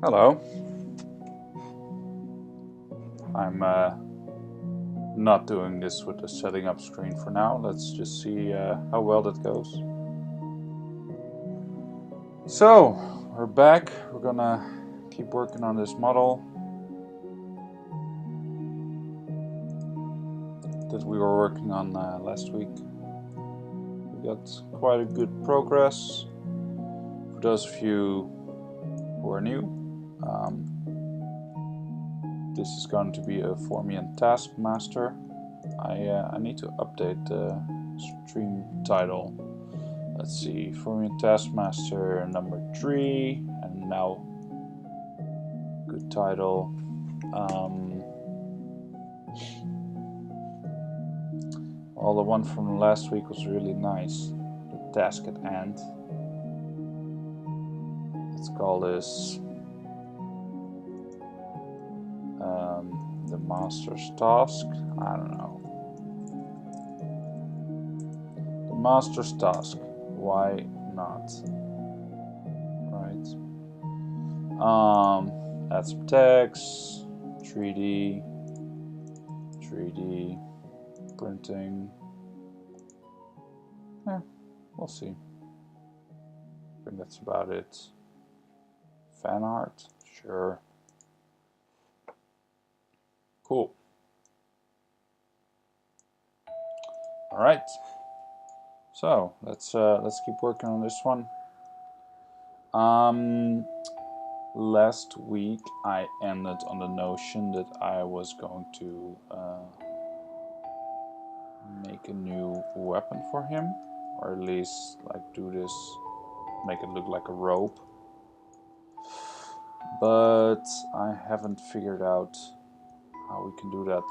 Hello. I'm not doing this with the setting up screen for now. Let's just see how well that goes. So, we're back. We're gonna keep working on this model that we were working on last week. We got quite a good progress. For those of you who are new, this is going to be a Formian Taskmaster. I need to update the stream title. Let's see, Formian Taskmaster number 3, and now good title. Well, the one from last week was really nice. The task at hand. Let's call this the master's task. I don't know. The master's task. Why not? Right. Add some text. 3D. Printing. We'll see. I think that's about it. Fan art, sure. Cool. All right. So let's keep working on this one. Last week I ended on the notion that I was going to make a new weapon for him, or at least like do this, make it look like a rope. But I haven't figured out how we can do that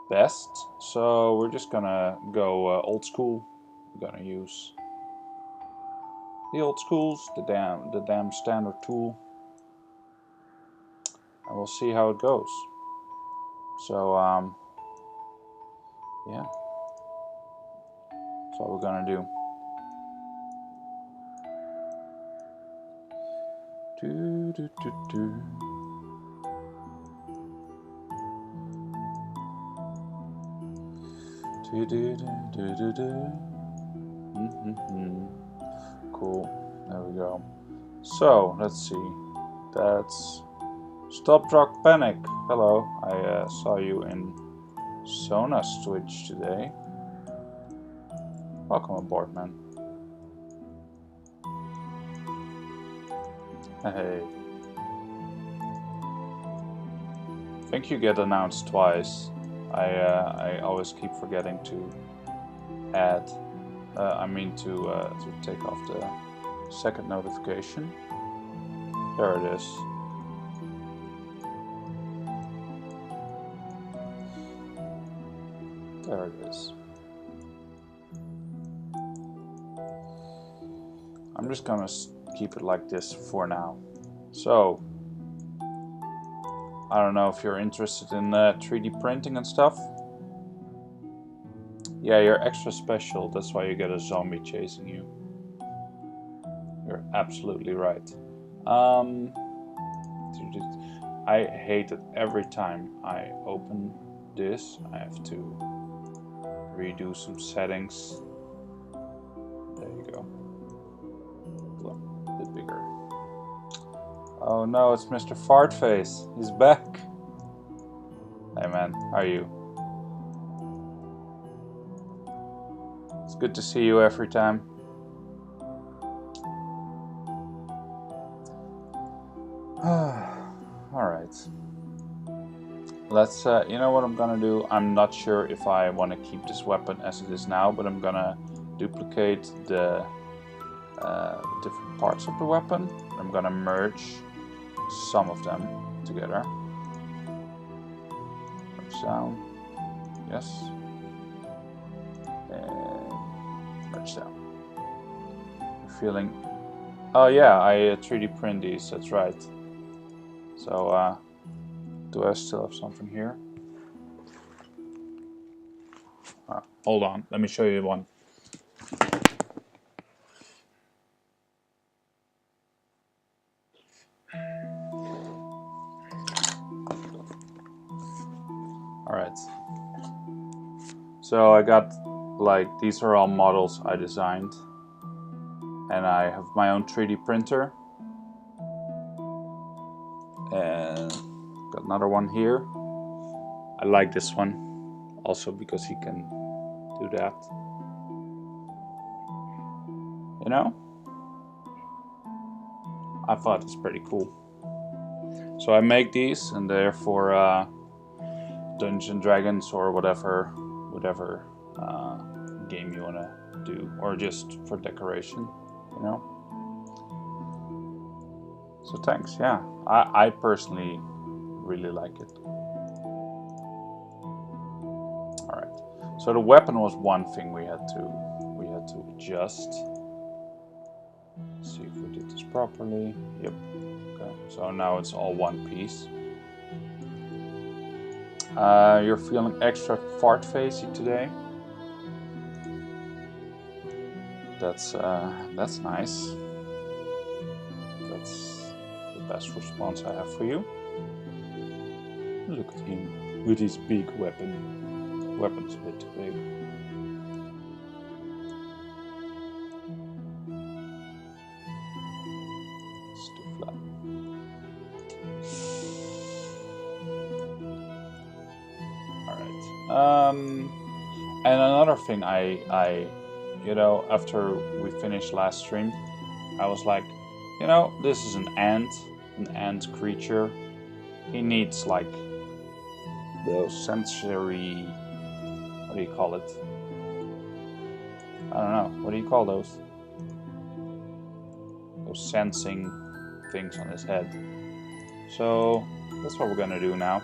best, so we're just gonna go old school. We're gonna use the old schools, the damn standard tool, and we'll see how it goes. So yeah, that's what we're gonna do. Cool, there we go. So let's see, that's Stop Rock Panic. Hello, I saw you in Sona's Twitch today. Welcome aboard, man. Hey. I think you get announced twice. I always keep forgetting to add. To take off the second notification. There it is. There it is. I'm just gonna keep it like this for now. So, I don't know if you're interested in 3D printing and stuff. Yeah, you're extra special, that's why you get a zombie chasing you. You're absolutely right. I hate it every time I open this. I have to redo some settings. There you go. A bit bigger. Oh no, it's Mr. Fartface. He's back. Hey man, how are you? It's good to see you every time. Alright. Let's, you know what I'm gonna do? I'm not sure if I want to keep this weapon as it is now, but I'm gonna duplicate the different parts of the weapon. I'm gonna merge some of them together. Merge down. Yes. And merge down. You're feeling... Oh yeah, I 3D print these, that's right. So, do I still have something here? Hold on, let me show you one. Alright. So I got, like, these are all models I designed. And I have my own 3D printer. And got another one here. I like this one. Also because you can do that. You know? I thought it's pretty cool. So I make these, and they're for Dungeons & Dragons or whatever game you wanna do, or just for decoration, you know. So thanks, yeah. I personally really like it. All right. So the weapon was one thing we had to adjust. Let's see if we did this properly. Yep. Okay. So now it's all one piece. You're feeling extra fart-facey today. That's nice. That's the best response I have for you. Look at him with his big weapon. Weapon's a bit too big. It's too flat. Alright. And another thing I you know, after we finished last stream, I was like, you know, this is an ant creature. He needs like those sensory, what do you call it? I don't know, what do you call those? Those sensing things on his head. So that's what we're gonna do now.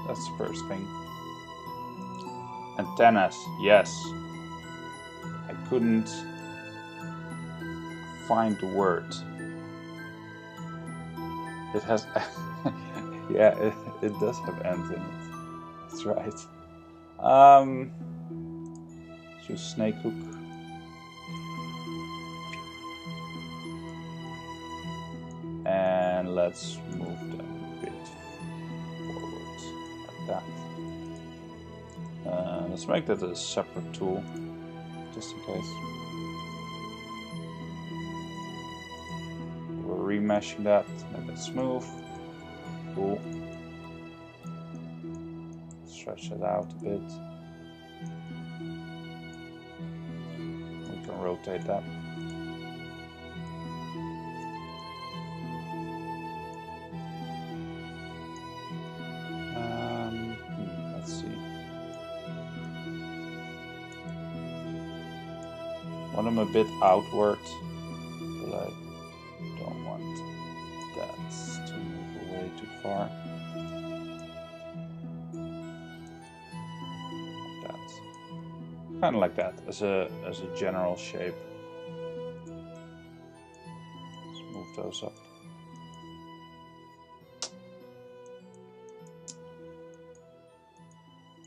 That's the first thing. Antennas, yes. I couldn't find the word. It has, yeah, it does have ants in it. That's right. Choose snake hook. And let's move them a bit forward, like that. Let's make that a separate tool, just in case. We're remeshing that, make it smooth. Cool. Stretch it out a bit. We can rotate that. Let's see. Want them a bit outward, but I don't want that to move away too far. Like that. Kind of like that, as a general shape. Let's move those up.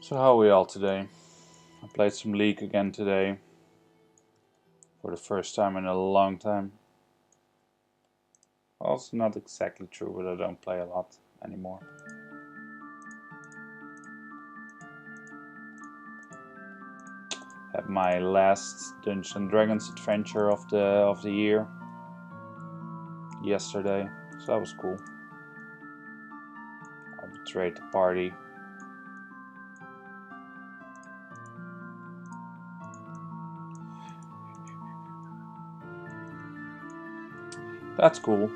So how are we all today? I played some League again today. For the first time in a long time. Also not exactly true, but I don't play a lot anymore. Had my last Dungeons & Dragons adventure of the year yesterday, so that was cool. I betrayed the party. That's cool.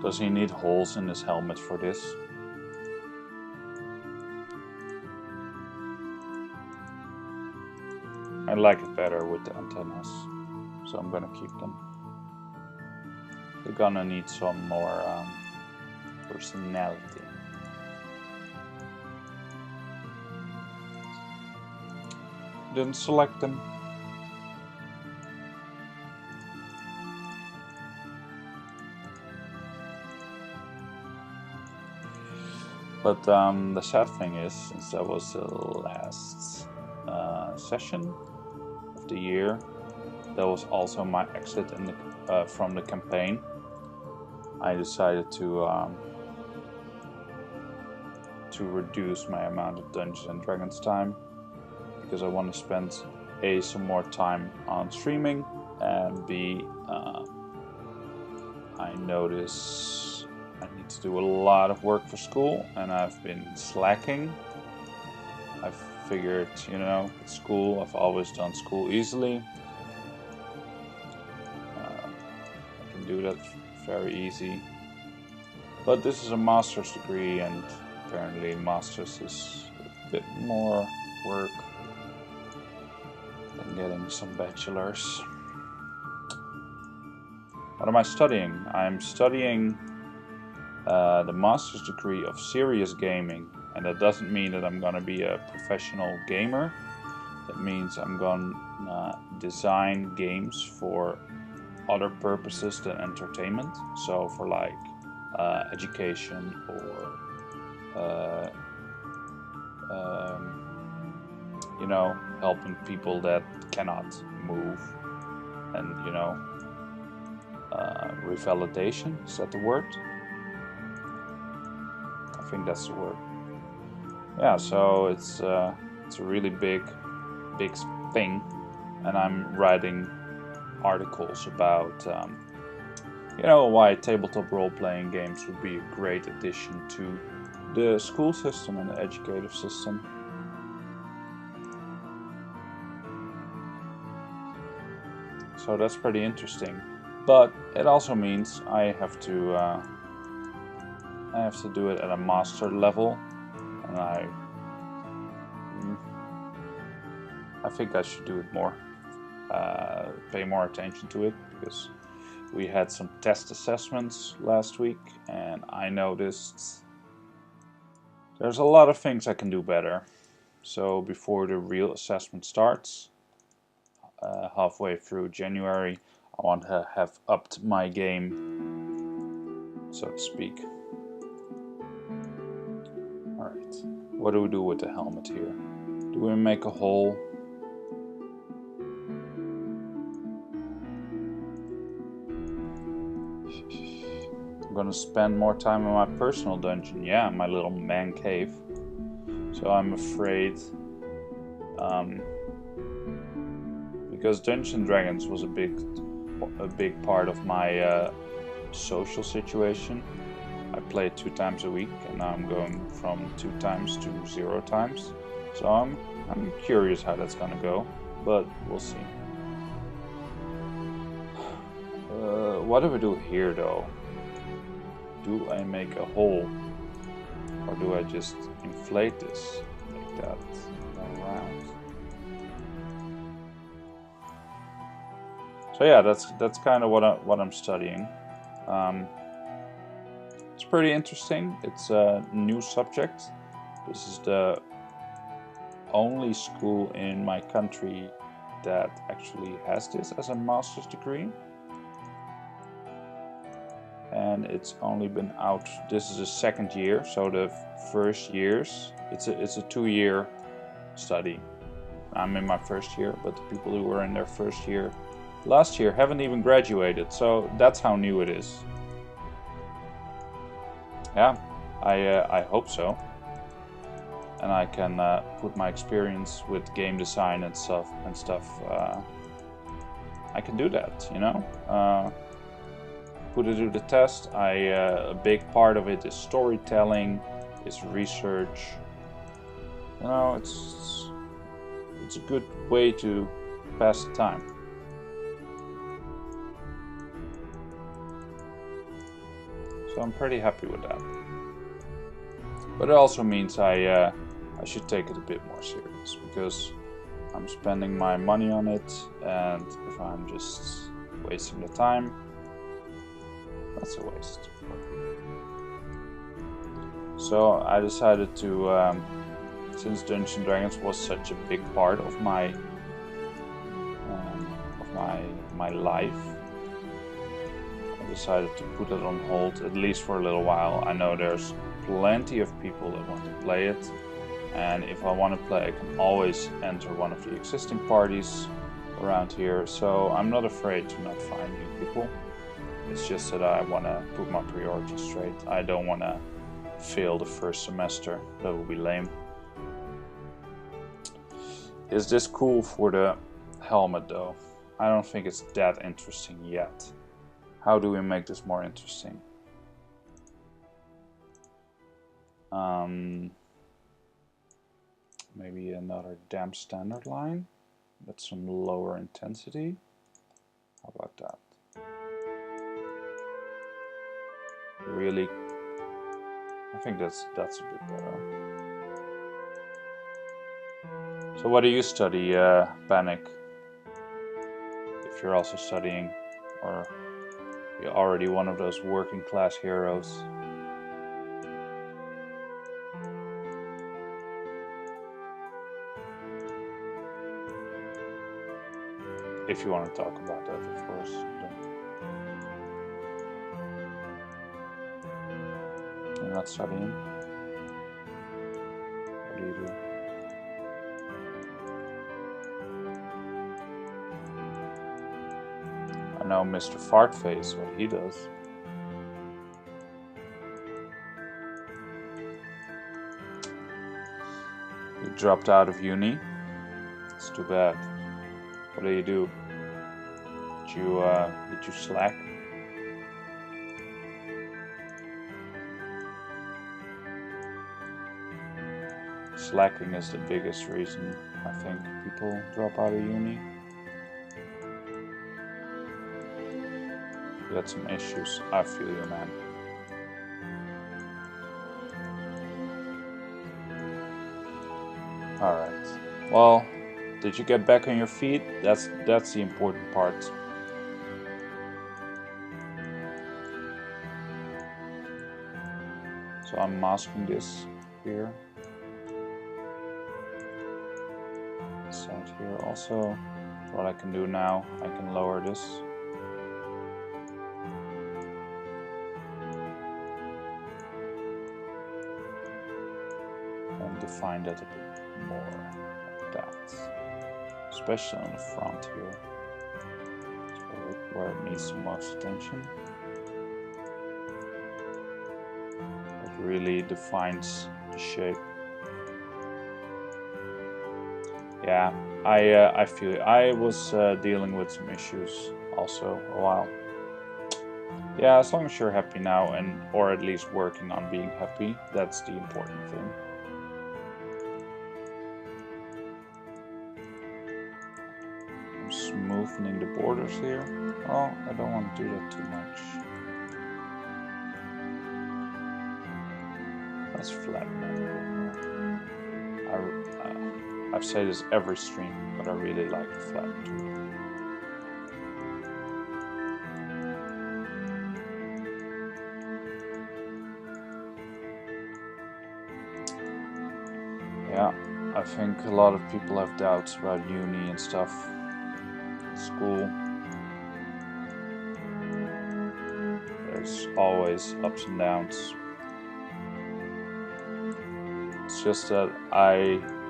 Does he need holes in his helmet for this? I like it better with the antennas, so I'm gonna keep them. They're gonna need some more personality. Didn't select them. But the sad thing is, since that was the last session of the year, that was also my exit in the, from the campaign. I decided to reduce my amount of Dungeons and Dragons time, because I want to spend A, some more time on streaming, and B, I notice I need to do a lot of work for school and I've been slacking. I've figured, you know, with school, I've always done school easily. I can do that very easy. But this is a master's degree, and apparently master's is a bit more work than getting some bachelor's. What am I studying? I'm studying the master's degree of serious gaming, and that doesn't mean that I'm gonna be a professional gamer. That means I'm gonna design games for other purposes than entertainment. So for like education or you know, helping people that cannot move, and you know, revalidation, is that the word? I think that's the word. Yeah, so it's a really big thing, and I'm writing articles about you know, why tabletop role-playing games would be a great addition to the school system and the educative system. So that's pretty interesting, but it also means I have to do it at a master level, and I think I should do it more, pay more attention to it, because we had some test assessments last week, and I noticed there's a lot of things I can do better. So before the real assessment starts, halfway through January, I want to have upped my game, so to speak. Alright, what do we do with the helmet here? Do we make a hole? I'm gonna spend more time in my personal dungeon, yeah, my little man cave. So I'm afraid, because Dungeons and Dragons was a big part of my social situation. I played 2 times a week, and now I'm going from 2 times to 0 times. So I'm curious how that's gonna go, but we'll see. What do we do here though? Do I make a hole, or do I just inflate this, make that more round? So yeah, that's kind of what I'm studying. It's pretty interesting. It's a new subject. This is the only school in my country that actually has this as a master's degree. And it's only been out, this is the 2nd year, so the first years, it's a 2-year study. I'm in my 1st year, but the people who were in their 1st year last year haven't even graduated, so that's how new it is. Yeah, I hope so. And I can put my experience with game design and stuff, I can do that, you know? Put it to the test. A big part of it is storytelling, is research. You know, it's a good way to pass the time. So I'm pretty happy with that. But it also means I should take it a bit more serious, because I'm spending my money on it, and if I'm just wasting the time, that's a waste. So I decided to, since Dungeons and Dragons was such a big part of my life, I decided to put it on hold, at least for a little while. I know there's plenty of people that want to play it, and if I want to play, I can always enter one of the existing parties, around here, so I'm not afraid to not find new people. It's just that I want to put my priorities straight. I don't want to fail the first semester. That would be lame. Is this cool for the helmet though? I don't think it's that interesting yet. How do we make this more interesting? Maybe another damp standard line with some lower intensity. How about that? Really, I think that's a bit better. So what do you study, Panic? If you're also studying, or you're already one of those working class heroes. If you want to talk about that, of course. You're not studying? What do you do? I know Mr. Fartface, what he does. You dropped out of uni. It's too bad. What do you do? Did you slack? Slacking is the biggest reason I think people drop out of uni. You had some issues. I feel you, man. Alright. Well, did you get back on your feet? That's the important part. So I'm masking this here. Side here also. What I can do now, I can lower this. And define that a bit more, like that. Especially on the front here, where it needs the most attention. It really defines the shape. Yeah, I feel it. I was dealing with some issues also a while. Yeah, as long as you're happy now, or at least working on being happy, that's the important thing. I'm smoothing the borders here. Oh, I don't want to do that too much. Let's flatten that a bit more. I've said this every stream, but I really like the flatten tool. Yeah, I think a lot of people have doubts about uni and stuff. School. There's always ups and downs. It's just that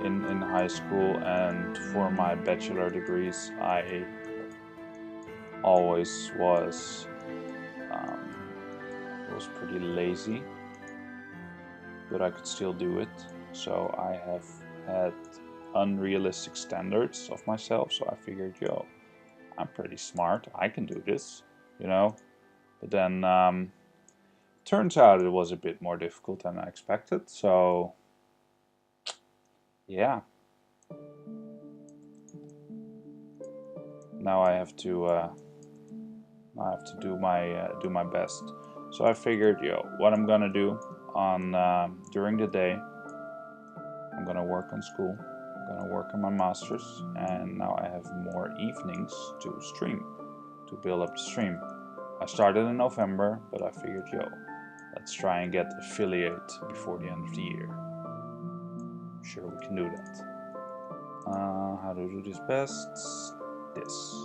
in high school and for my bachelor degrees, I always was pretty lazy, but I could still do it. So I have had unrealistic standards of myself. So I figured, yo, I'm pretty smart. I can do this, you know. But then turns out it was a bit more difficult than I expected. So yeah. Now I have to do my best. So I figured, yo, what I'm gonna do during the day, I'm gonna work on school, I'm gonna work on my masters, and now I have more evenings to stream, to build up the stream. I started in November, but I figured, yo, let's try and get affiliate before the end of the year. I'm sure we can do that. How to do this best? This.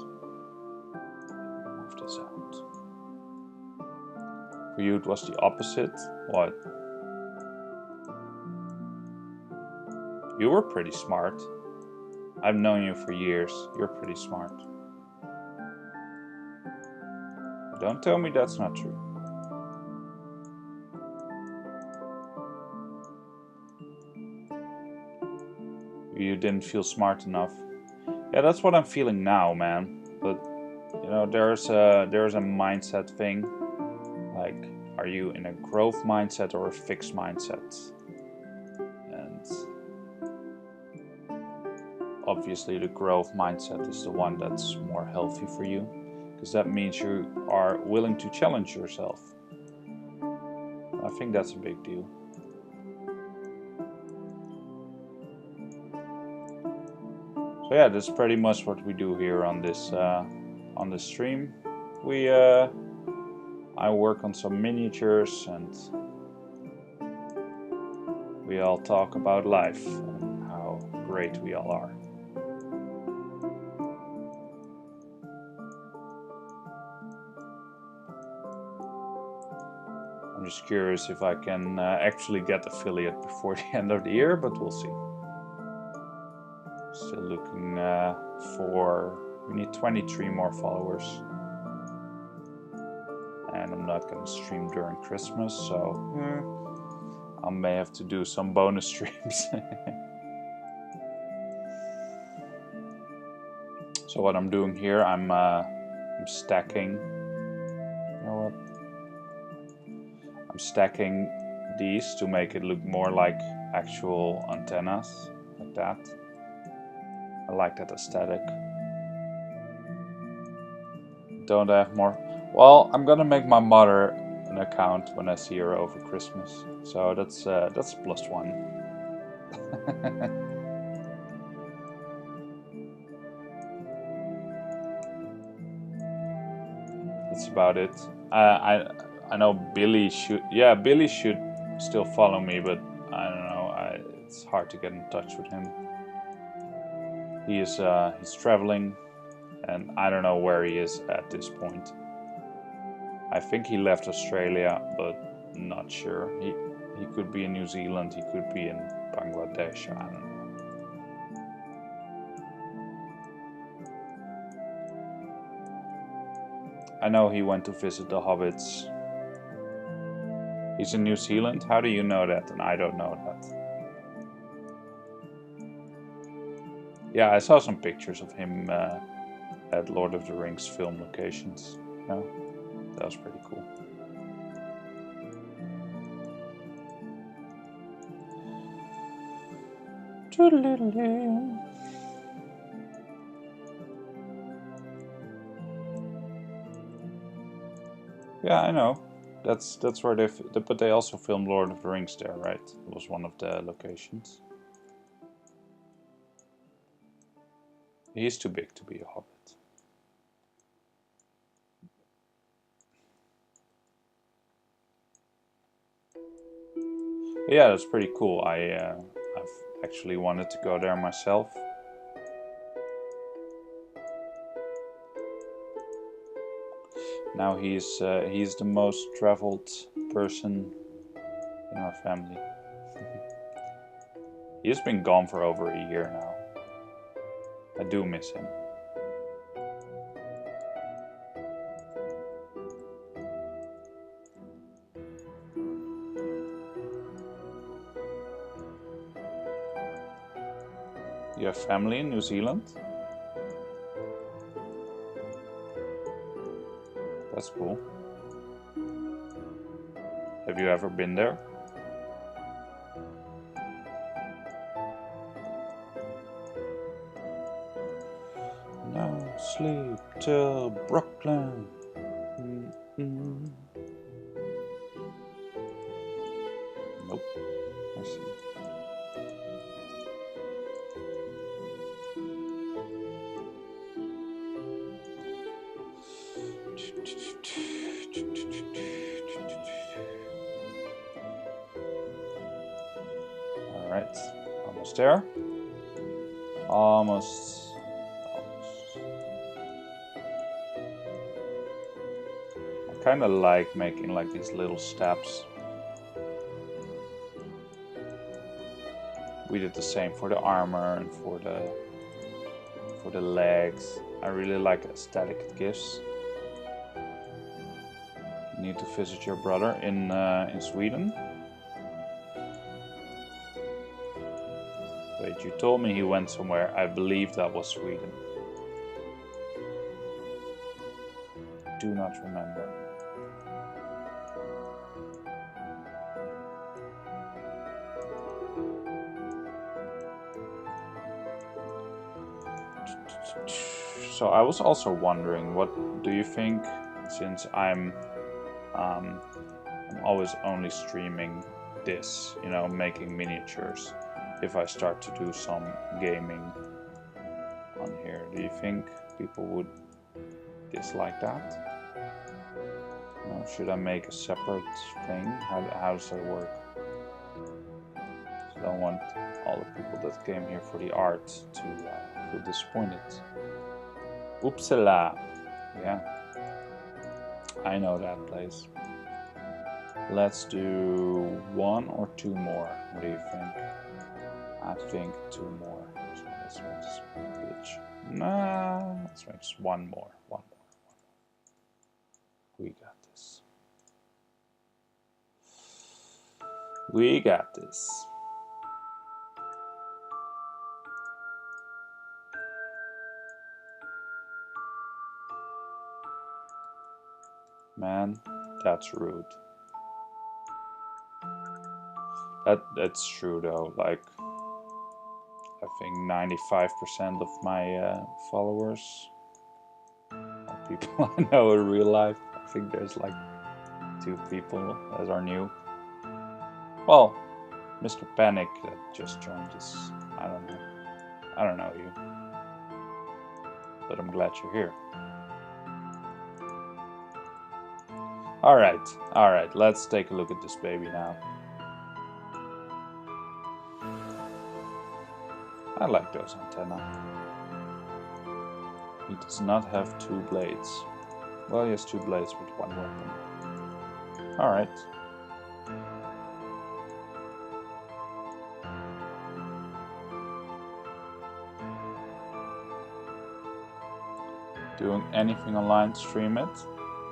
Move this out. For you it was the opposite. What? You were pretty smart. I've known you for years. You're pretty smart. Don't tell me that's not true. You didn't feel smart enough. Yeah, that's what I'm feeling now, man. But you know, there's a mindset thing. Like, are you in a growth mindset or a fixed mindset? And obviously the growth mindset is the one that's more healthy for you, because that means you are willing to challenge yourself. I think that's a big deal. So yeah, that's pretty much what we do here on this stream. I work on some miniatures and we all talk about life and how great we all are. I'm just curious if I can actually get affiliate before the end of the year, but we'll see. Still looking we need 23 more followers. And I'm not going to stream during Christmas, so I may have to do some bonus streams. So what I'm doing here, I'm stacking. You know what? I'm stacking these to make it look more like actual antennas, like that. I like that aesthetic. Don't have more. Well, I'm gonna make my mother an account when I see her over Christmas. So that's +1. That's about it. I know Billy should. Yeah, Billy should still follow me, but I don't know. It's hard to get in touch with him. He's traveling, and I don't know where he is at this point. I think he left Australia, but not sure. He could be in New Zealand. He could be in Bangladesh. I don't know. I know he went to visit the hobbits. He's in New Zealand? How do you know that? And I don't know that. Yeah, I saw some pictures of him at Lord of the Rings film locations. Yeah, that was pretty cool. Yeah, I know. That's where but they also filmed Lord of the Rings there, right? It was one of the locations. He's too big to be a hobbit. Yeah, that's pretty cool. I've actually wanted to go there myself. Now he's the most traveled person in our family. He's been gone for over a year now. I do miss him. You have family in New Zealand? That's cool. Have you ever been there? No sleep till Brooklyn. Nope. I see. Alright, almost there. Almost. I kind of like making like these little steps. We did the same for the armor and for the for the legs. I really like the aesthetic it gives. You need to visit your brother in Sweden. Wait, you told me he went somewhere. I believe that was Sweden. Do not remember. So I was also wondering, what do you think, since I'm always only streaming this, you know, making miniatures, if I start to do some gaming on here, do you think people would dislike that? You know, should I make a separate thing? How does that work? I don't want all the people that came here for the art to feel disappointed. Uppsala! Yeah, I know that place. Let's do 1 or 2 more. What do you think? I think 2 more. So let's make this bitch. Nah, let's make just 1 more. 1 more. We got this. We got this. Man, that's rude. That's true though. Like, I think 95% of my followers are people I know in real life. I think there's like 2 people that are new. Well, Mr. Panic that just joined us. I don't know. I don't know you. But I'm glad you're here. Alright, let's take a look at this baby now. I like those antennae. He does not have 2 blades. Well, he has 2 blades with 1 weapon. Alright. Doing anything online, stream it.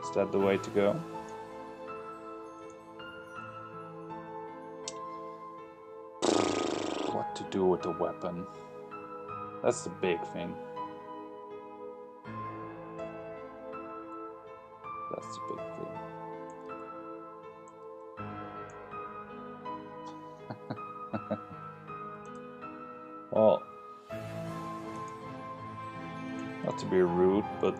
Is that the way to go? What to do with the weapon? That's the big thing. That's the big thing. Well, not to be rude, but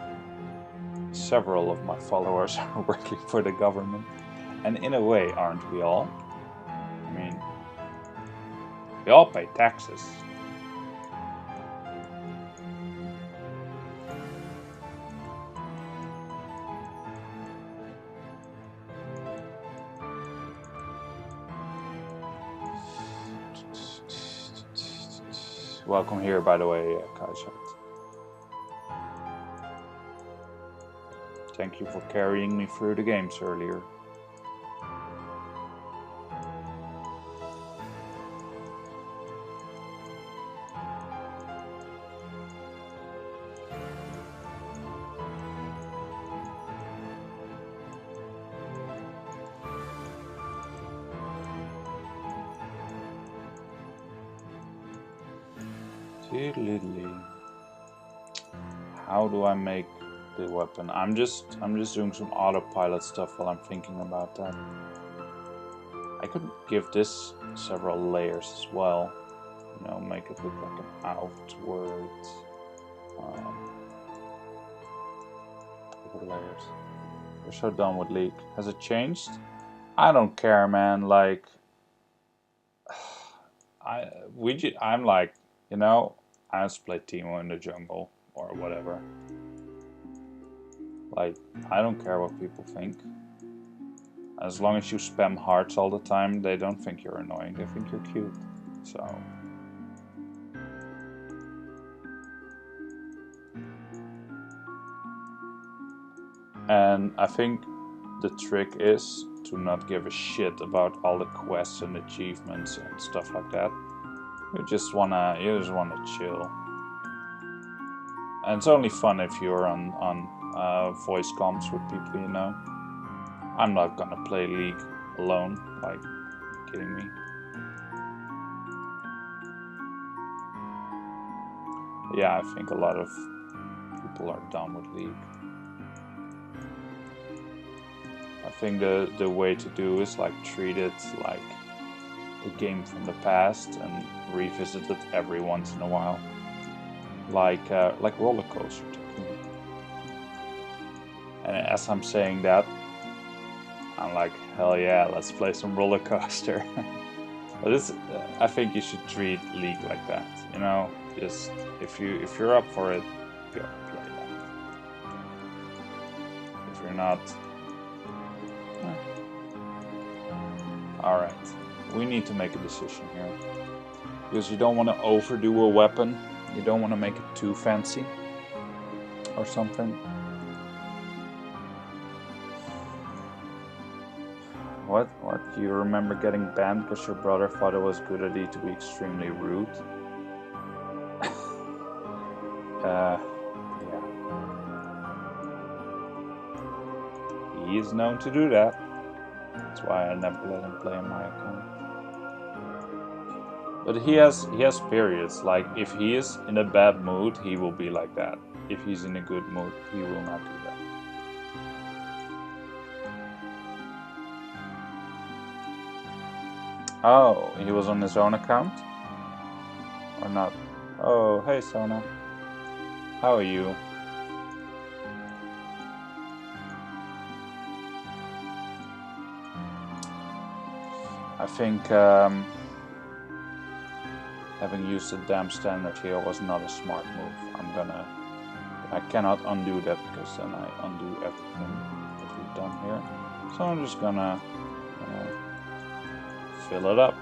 several of my followers are working for the government. And in a way, aren't we all? I mean, we all pay taxes. Welcome here, by the way, Kaiser. Thank you for carrying me through the games earlier. How do I make the weapon? I'm just doing some autopilot stuff while I'm thinking about that. I could give this several layers as well. You know, make it look like an outward layers. We're so done with leak. Has it changed? I don't care, man. Like, I'm like, you know, I just play Timo in the jungle or whatever. Like, I don't care what people think. As long as you spam hearts all the time, they don't think you're annoying. They think you're cute. So. And I think the trick is to not give a shit about all the quests and achievements and stuff like that. You just wanna chill. And it's only fun if you're on voice comms with people you know. I'm not gonna play League alone, like, kidding me. Yeah, I think a lot of people are done with League. I think the way to do is like treat it like a game from the past and revisit it every once in a while, like Roller Coaster Tycoon. And as I'm saying that, I'm like, hell yeah, let's play some Roller Coaster. But I think you should treat League like that, you know. Just if you're up for it, go play that. If you're not, all right. We need to make a decision here, because you don't want to overdo a weapon. You don't want to make it too fancy or something. What? Do you remember getting banned because your brother thought it was a good idea to be extremely rude? Yeah. He is known to do that. That's why I never let him play on my account. But he has periods. Like, if he is in a bad mood, he will be like that. If he's in a good mood, he will not do that. Oh, he was on his own account? Or not? Oh, hey Sona. How are you? I think having used the damn standard here was not a smart move. I cannot undo that, because then I undo everything that we've done here. So I'm just gonna fill it up.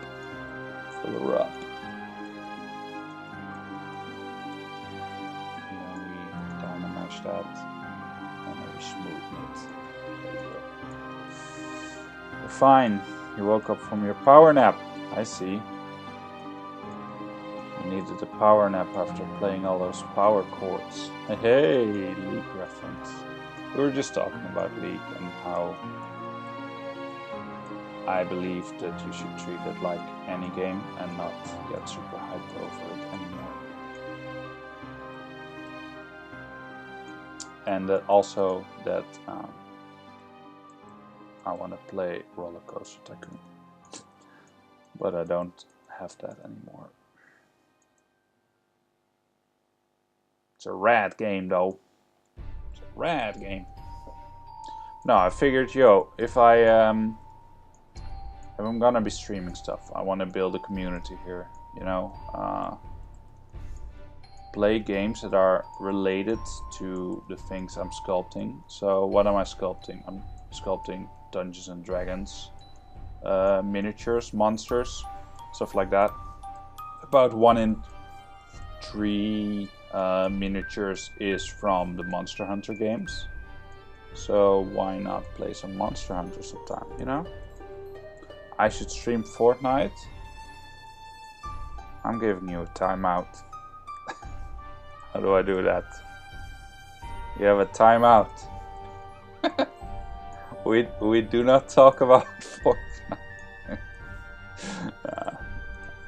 Fill her up. And then we dynamesh that. And then we smoothen it. There you go. You're fine. You woke up from your power nap. I see. You needed a power nap after playing all those power chords. Hey, League reference. We were just talking about League and how I believe that you should treat it like any game and not get super hyped over it anymore. And also that I want to play Roller Coaster Tycoon, but I don't have that anymore. It's a rad game though. It's a rad game. No, I figured, if I'm gonna be streaming stuff, I want to build a community here, you know. Play games that are related to the things I'm sculpting. So what am I sculpting? I'm sculpting Dungeons and Dragons, miniatures, monsters, stuff like that. About 1 in 3 miniatures is from the Monster Hunter games. So why not play some Monster Hunter sometime, you know? I should stream Fortnite. I'm giving you a timeout. How do I do that? You have a timeout. We do not talk about Fortnite.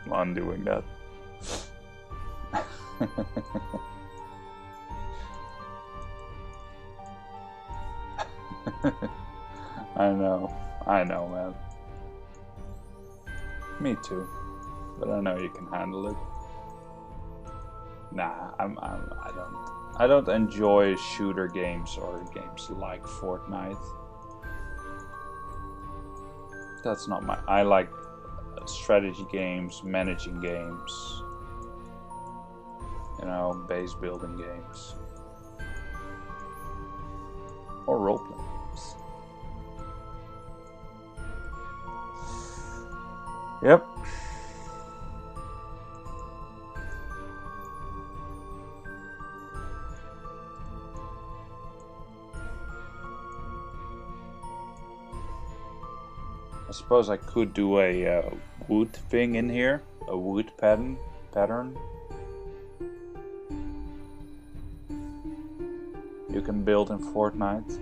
I'm undoing that. I know, man. Me too, but I know you can handle it. Nah, I don't enjoy shooter games or games like Fortnite. That's not my. I like strategy games, managing games, you know, base building games, or role-playing games. Yep. I suppose I could do a wood thing in here, a wood pattern. you can build in Fortnite.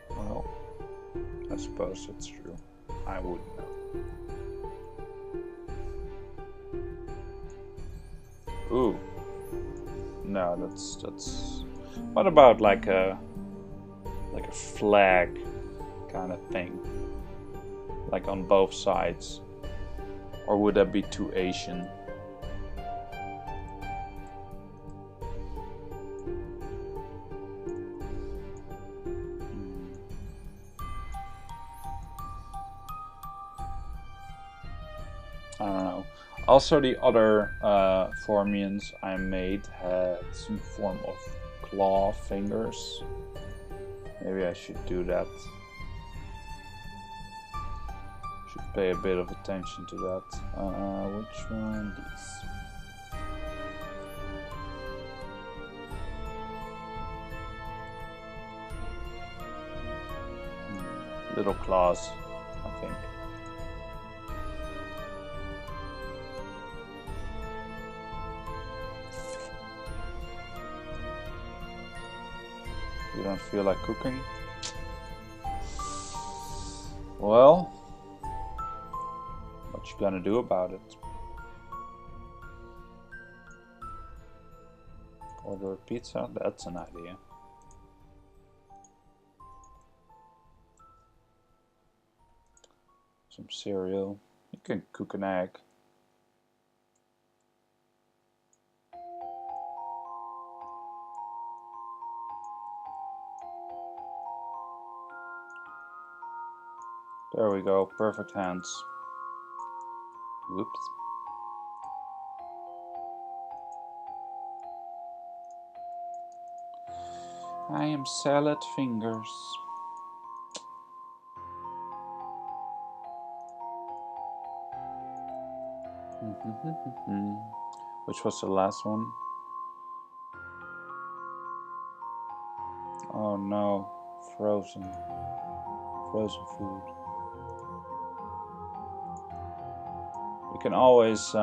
Well, I suppose it's true. I wouldn't know. Ooh. No, that's. What about like a flag kind of thing, like on both sides, or would that be too Asian? I don't know. Also, the other Formians I made had some form of claw fingers. Maybe I should do that. Should pay a bit of attention to that. Which one? These. Little claws, I think. You don't feel like cooking? Well, what you gonna do about it? Order a pizza? That's an idea. Some cereal. You can cook an egg. There we go, perfect hands. Whoops. I am salad fingers. Which was the last one? Oh no, frozen food. We can always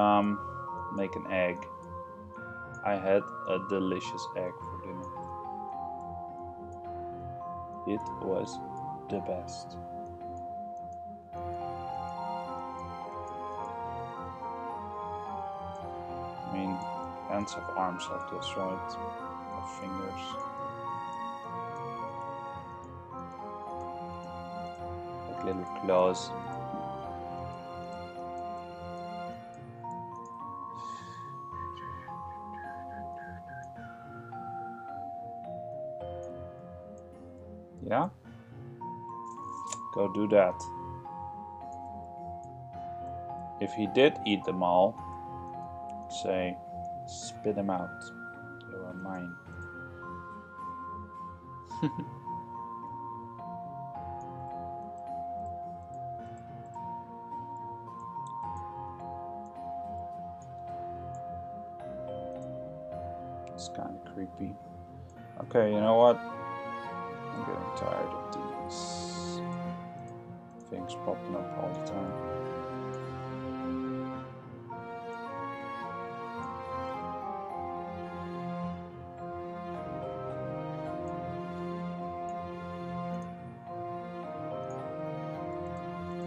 make an egg. I had a delicious egg for dinner. It was the best. I mean, ants have arms like this, right? Or fingers. Like little claws. Yeah? Go do that. If he did eat them all, say, spit them out. They were mine. It's kind of creepy. Okay, you know what? I'm getting tired of these things popping up all the time.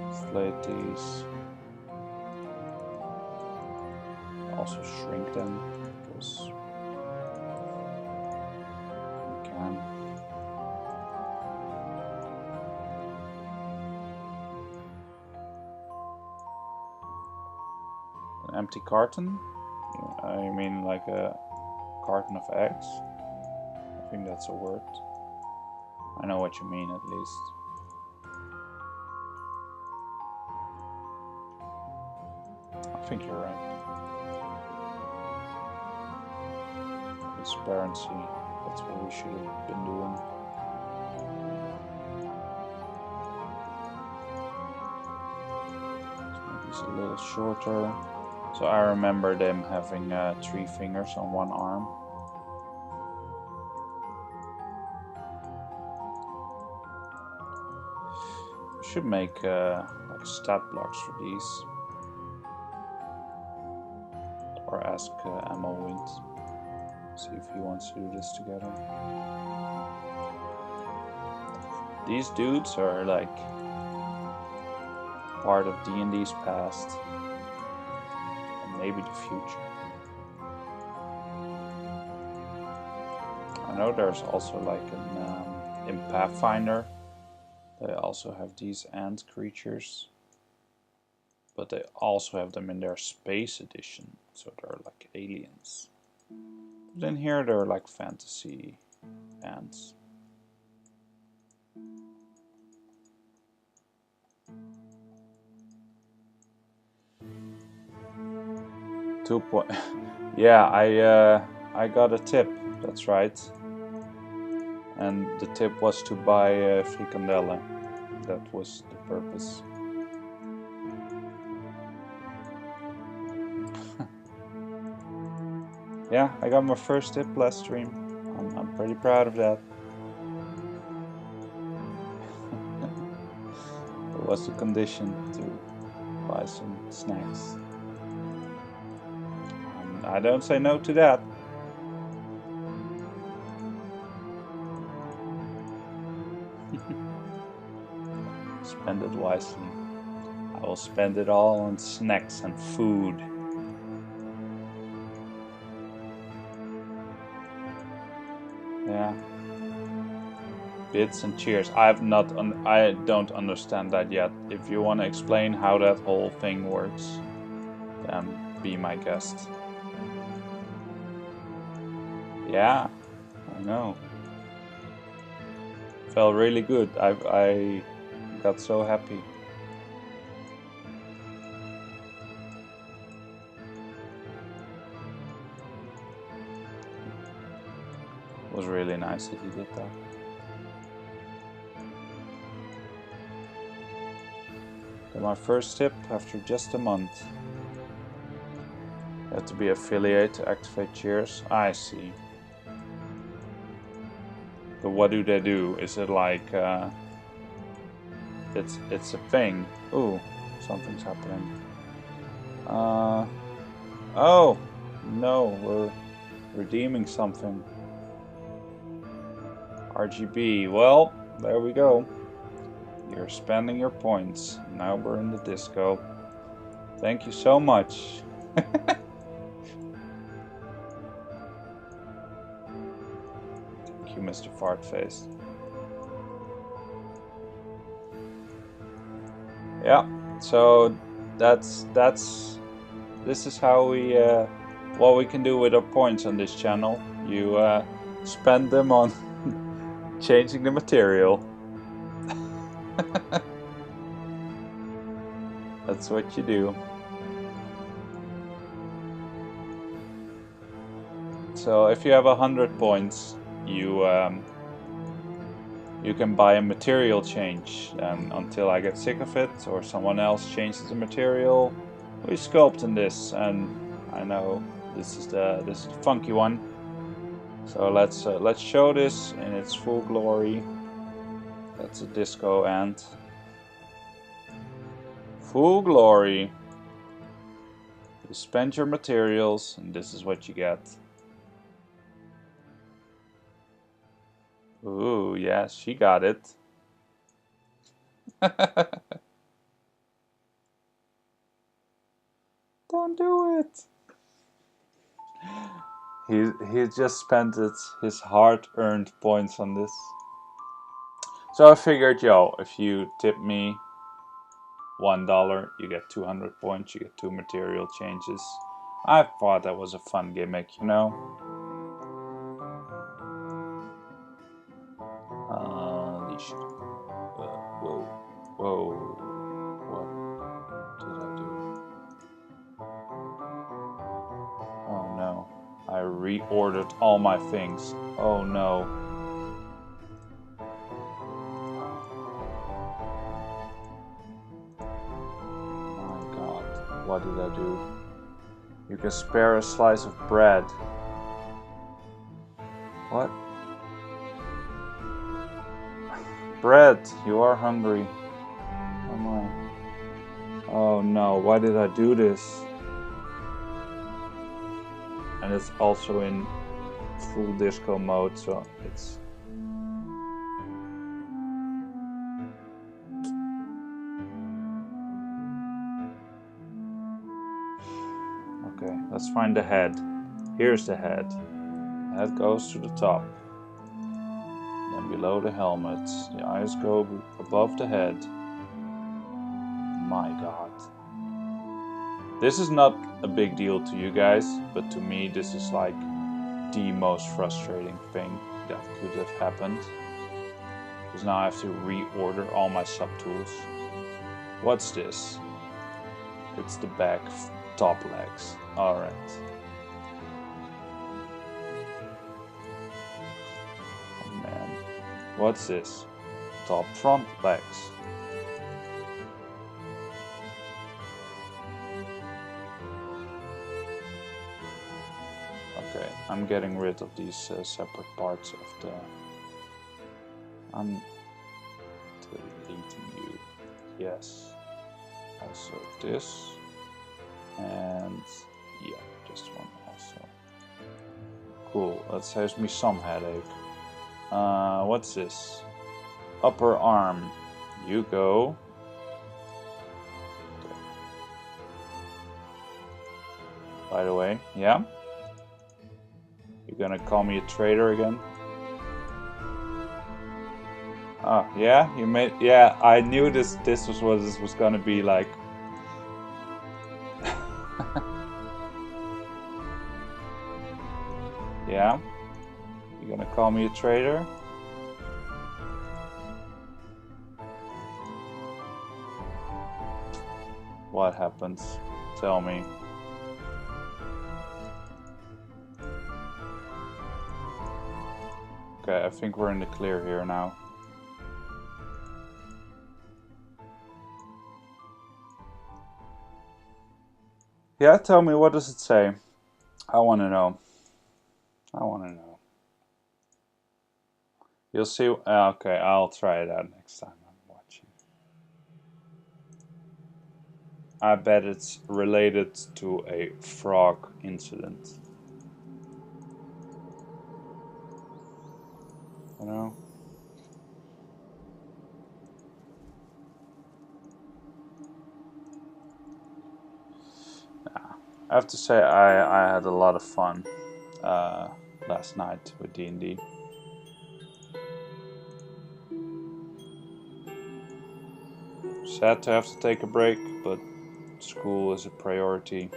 Inflate these. Also shrink them because we can. An empty carton? I mean like a carton of eggs? I think that's a word. I know what you mean at least. I think you're right. Transparency, that's what we should have been doing. It's a little shorter. So I remember them having 3 fingers on one arm. We should make like stat blocks for these. Or ask Emma Wind. See if he wants to do this together. These dudes are like part of D&D's past and maybe the future. I know there's also like in Pathfinder, they also have these ant creatures, but they also have them in their space edition, so they're like aliens. But in here they're like fantasy ants. Yeah, I got a tip. That's right. And the tip was to buy frikandellen. That was the purpose. Yeah, I got my first tip last stream. I'm pretty proud of that. It was the condition to buy some snacks. And I don't say no to that. Spend it wisely. I will spend it all on snacks and food. Yeah. Bits and cheers. I don't understand that yet. If you want to explain how that whole thing works, then be my guest. Yeah, I know. Felt really good. I got so happy. It was really nice that he did that. Got my first tip after just a month. You have to be affiliate to activate cheers. I see. But what do they do? Is it like it's a thing? Ooh, something's happening. Oh no, we're redeeming something. RGB. Well, there we go. You're spending your points. Now we're in the disco. Thank you so much. Thank you, Mr. Fartface. Yeah, so this is how we what we can do with our points on this channel. You spend them on changing the material. That's what you do. So if you have 100 points, you can buy a material change, and until I get sick of it or someone else changes the material, we sculpt in this. And I know this is the funky one. So let's show this in its full glory. That's a disco ant. Full glory. You spend your materials, and this is what you get. Ooh, yes, she got it. Don't do it. He just spent his hard-earned points on this. So I figured, yo, if you tip me $1, you get 200 points, you get 2 material changes. I thought that was a fun gimmick, you know? Whoa. What did I do? Oh no. I reordered all my things. Oh no. My god. What did I do? You can spare a slice of bread. What? Bread, you are hungry. Oh my. Oh no, why did I do this? And it's also in full disco mode, so it's... Okay, let's find the head. Here's the head. The head goes to the top. Then below the helmet. The eyes go above the head. My god. This is not a big deal to you guys, but to me this is like the most frustrating thing that could have happened. Because now I have to reorder all my subtools. What's this? It's the back top legs. Alright. Oh man. What's this? Top front legs. Okay, I'm getting rid of these separate parts of the... I'm deleting you. Yes. Also this. And yeah, this one also. Cool, that saves me some headache. What's this? Upper arm. You go. Okay. By the way, yeah? You're gonna call me a traitor again? Oh, yeah? You made... Yeah, I knew this was what this was gonna be like. Yeah? You gonna call me a traitor? What happens? Tell me. Okay, I think we're in the clear here now. Yeah, tell me, what does it say? I want to know. I want to know. You'll see. Okay, I'll try it out next time I'm watching. I bet it's related to a frog incident. You know? Nah. I have to say I had a lot of fun last night with D&D. Sad to have to take a break, but school is a priority.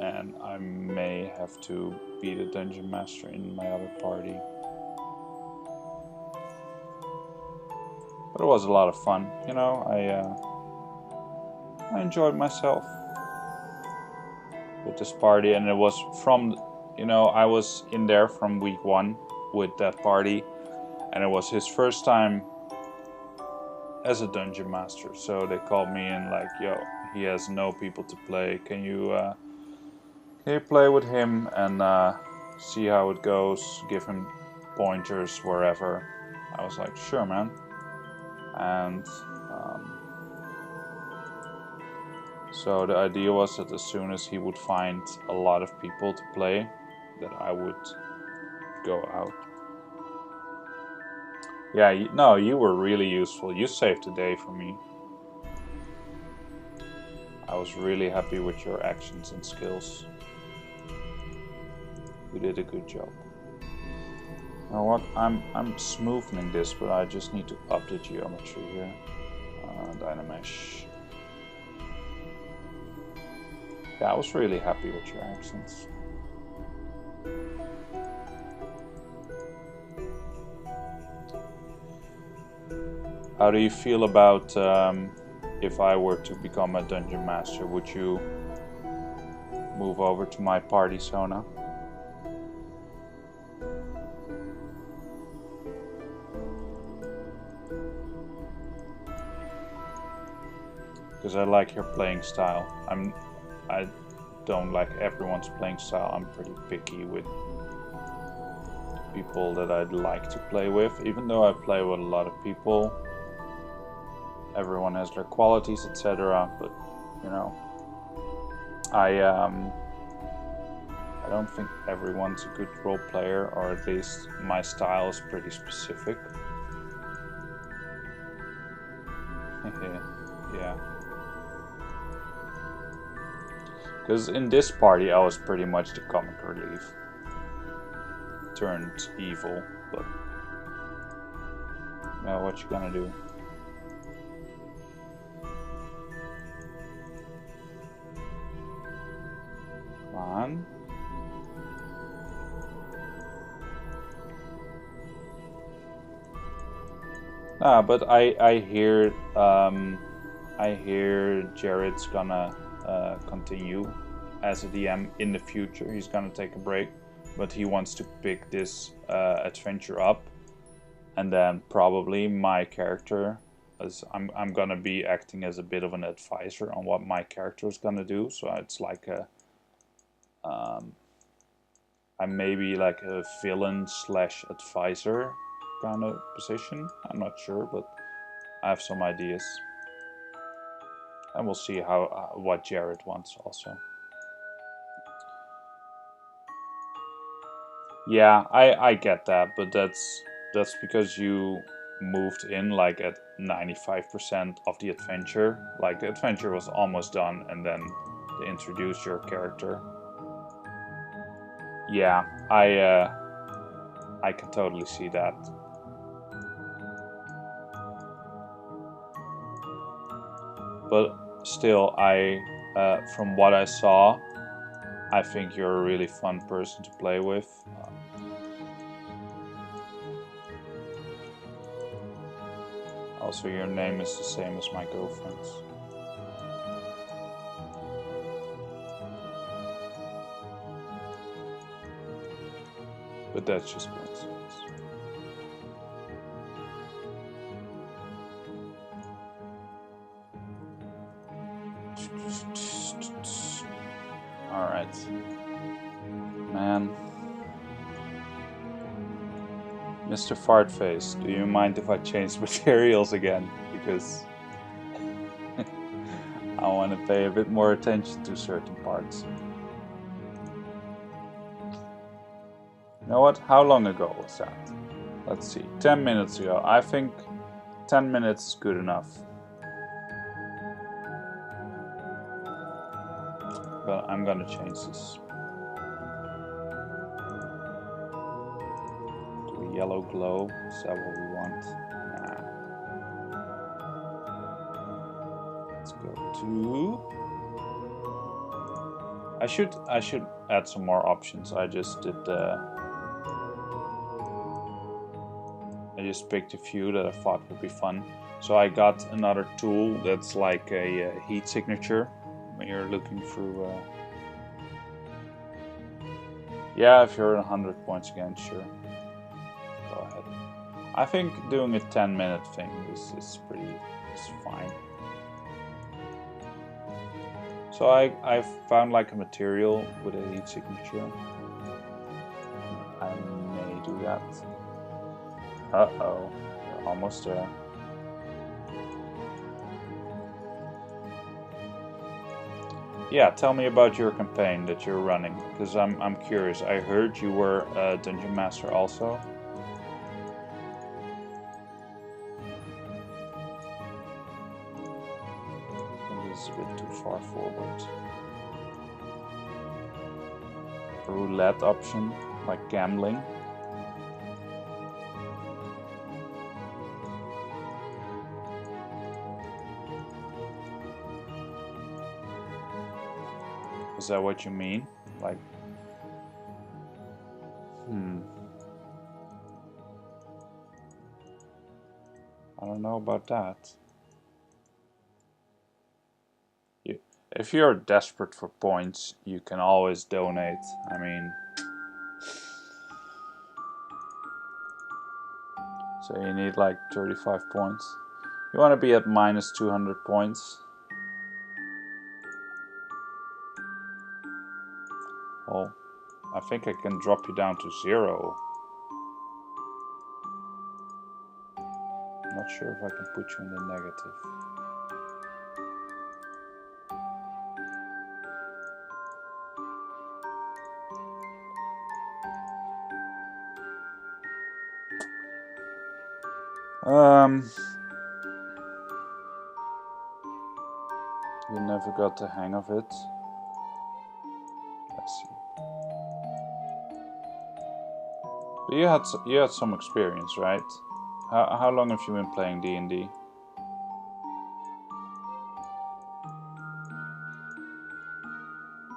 And I may have to be the Dungeon Master in my other party. But it was a lot of fun, you know, I enjoyed myself with this party, and it was from, you know, I was in there from week 1 with that party, and it was his first time as a Dungeon Master, so they called me in like, yo, he has no people to play, can you play with him and see how it goes, give him pointers wherever. I was like, sure man. And so the idea was that as soon as he would find a lot of people to play, that I would go out. Yeah, no, you were really useful. You saved the day for me. I was really happy with your actions and skills. You did a good job. You know what? I'm smoothing this, but I just need to up the geometry here. Dynamesh. Yeah, I was really happy with your accents. How do you feel about if I were to become a Dungeon Master? Would you move over to my party, Sona? Because I like your playing style. I don't like everyone's playing style. I'm pretty picky with people that I'd like to play with. Even though I play with a lot of people, everyone has their qualities, etc. But you know, I don't think everyone's a good role player, or at least my style is pretty specific. Yeah. Because in this party I was pretty much the comic relief. Turned evil, but now what you gonna do? Come on. Ah, but I hear Jared's gonna continue as a DM in the future. He's gonna take a break, but he wants to pick this adventure up, and then probably my character, as I'm gonna be acting as a bit of an advisor on what my character is gonna do. So it's like a I'm maybe like a villain slash advisor kind of position. I'm not sure, but I have some ideas. And we'll see how what Jared wants also. Yeah, I get that, but that's because you moved in like at 95% of the adventure. Like the adventure was almost done, and then they introduced your character. Yeah, I can totally see that. But still, from what I saw, I think you're a really fun person to play with. Also, your name is the same as my girlfriend's. But that's just coincidence. Alright. Man. Mr. Fartface, do you mind if I change materials again? Because I want to pay a bit more attention to certain parts. You know what? How long ago was that? Let's see. 10 minutes ago. I think 10 minutes is good enough. But I'm gonna change this. Do a yellow glow. Is that what we want? Nah. Let's go to... I should add some more options. I just did I just picked a few that I thought would be fun. So I got another tool that's like a heat signature when you're looking through. Yeah, if you're at 100 points again, sure. Go ahead. I think doing a 10-minute thing is fine. So I found like a material with a heat signature. I may do that. Uh-oh, we're almost there. Yeah, tell me about your campaign that you're running, because I'm curious. I heard you were a Dungeon Master also. I think this is a bit too far forward. A roulette option, like gambling. Is that what you mean? Like, I don't know about that. If you're desperate for points, you can always donate. I mean, so you need like 35 points. You want to be at minus 200 points. Well, I think I can drop you down to 0. I'm not sure if I can put you in the negative. You never got the hang of it. I see. But you had some experience, right? How long have you been playing D&D?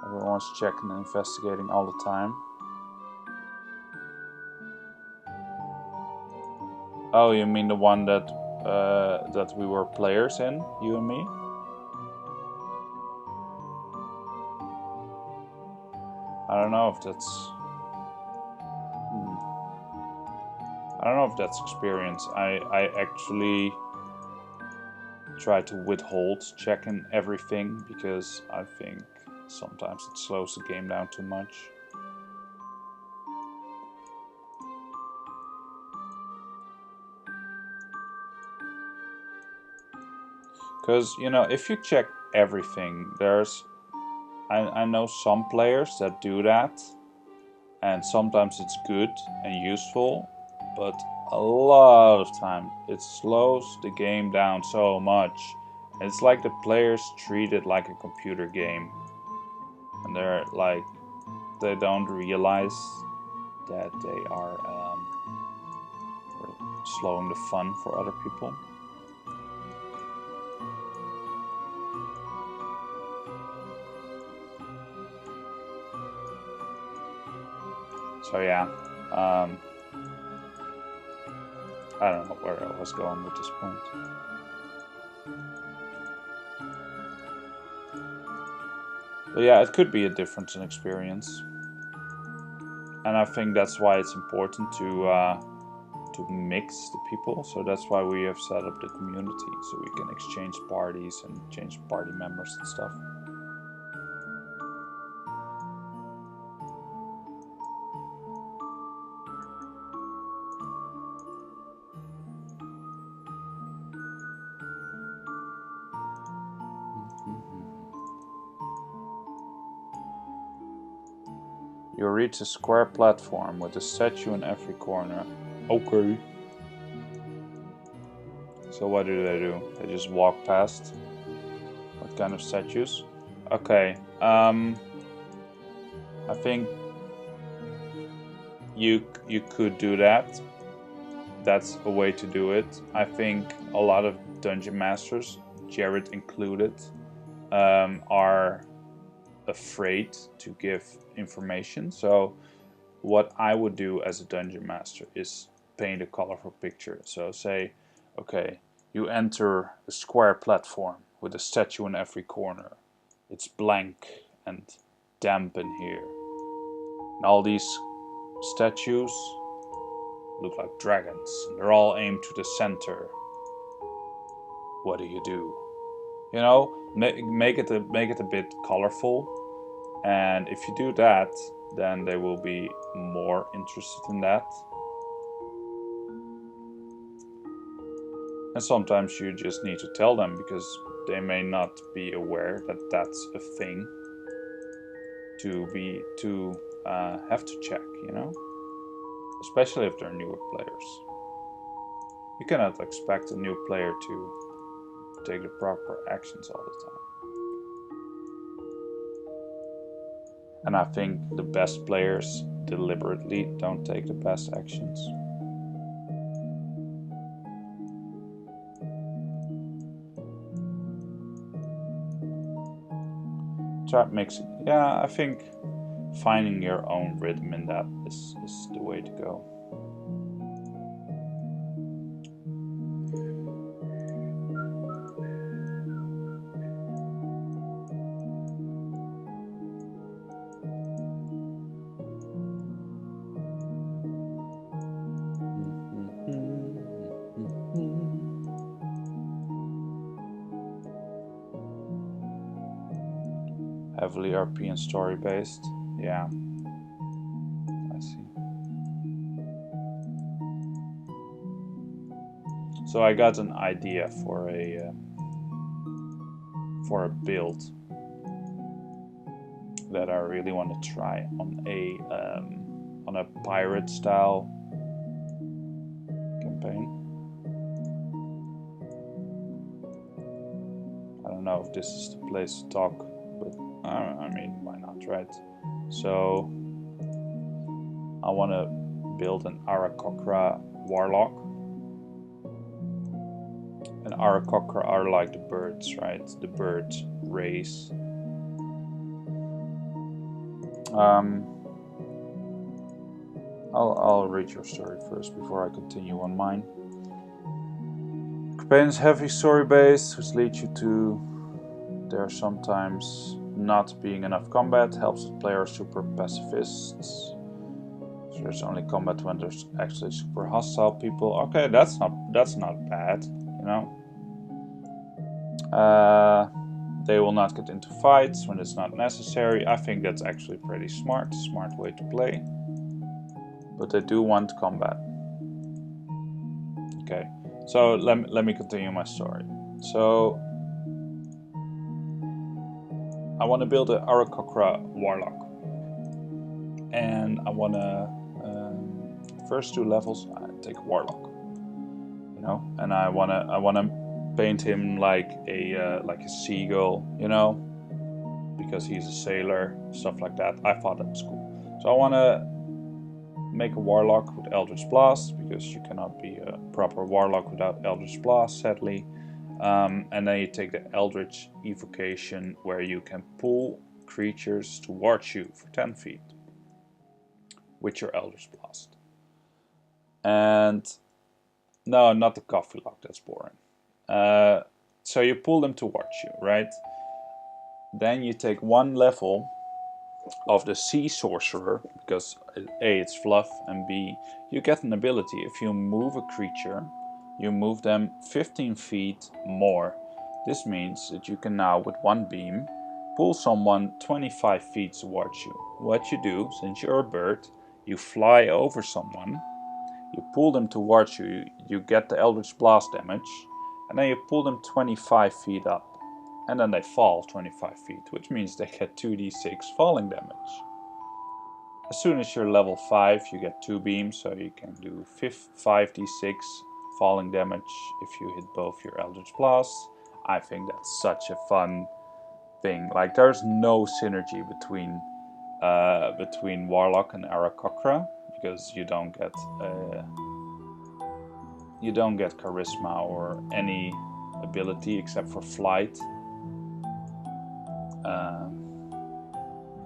Everyone's checking and investigating all the time. Oh, you mean the one that that we were players in, you and me? I don't know if that's. I don't know if that's experience. I actually try to withhold checking everything because I think sometimes it slows the game down too much. Because, you know, if you check everything, I know some players that do that, and sometimes it's good and useful, but a lot of time it slows the game down so much. It's like the players treat it like a computer game, and they're like, they don't realize that they are slowing the fun for other people. So yeah, I don't know where I was going with this point. But yeah, it could be a difference in experience. And I think that's why it's important to mix the people. So that's why we have set up the community, so we can exchange parties and change party members and stuff. You reach a square platform with a statue in every corner. Okay. So what do? They just walk past? What kind of statues? Okay. I think you could do that. That's a way to do it. I think a lot of dungeon masters, Jared included, are afraid to give information. So what I would do as a dungeon master is paint a colorful picture. So say, okay, you enter a square platform with a statue in every corner. It's blank and damp in here. And all these statues look like dragons. They're all aimed to the center. What do? You know, make it a bit colorful. And if you do that, then they will be more interested in that. And sometimes you just need to tell them, because they may not be aware that that's a thing to have to check, you know? Especially if they're newer players. You cannot expect a new player to take the proper actions all the time. And I think the best players deliberately don't take the best actions. Try mixing. Yeah, I think finding your own rhythm in that is the way to go. Heavily RP and story based. Yeah, I see. So I got an idea for a build that I really want to try on a pirate style campaign. don't know if this is the place to talk, but I mean, why not, right? So I want to build an Aarakocra warlock. And Aarakocra are like the birds, right? The bird race. I'll read your story first before I continue on mine. Campaign's heavy story base, which leads you to there sometimes not being enough combat, helps the player super pacifists. So there's only combat when there's actually super hostile people. Okay, that's not bad, you know. They will not get into fights when it's not necessary. I think that's actually pretty smart way to play. But they do want combat. Okay, so let me continue my story. So I want to build an Aarakocra warlock, and I want to first 2 levels I take a warlock, you know, and I wanna paint him like a seagull, you know, because he's a sailor, stuff like that. I thought that was cool. So I want to make a warlock with Eldritch Blast, because you cannot be a proper warlock without Eldritch Blast, sadly. And then you take the Eldritch Evocation, where you can pull creatures towards you for 10 feet with your Eldritch Blast. And no, not the coffee lock, that's boring. So you pull them towards you, right? Then you take 1 level of the Sea Sorcerer, because A, it's fluff, and B, you get an ability. If you move a creature, you move them 15 feet more. This means that you can now, with 1 beam, pull someone 25 feet towards you. What you do, since you're a bird, you fly over someone, you pull them towards you, you get the Eldritch Blast damage, and then you pull them 25 feet up. And then they fall 25 feet, which means they get 2d6 falling damage. As soon as you're level 5, you get 2 beams, so you can do 5d6 falling damage if you hit both your Eldritch Blasts. I think that's such a fun thing. Like, there's no synergy between Warlock and Aarakocra, because you don't get charisma or any ability except for flight.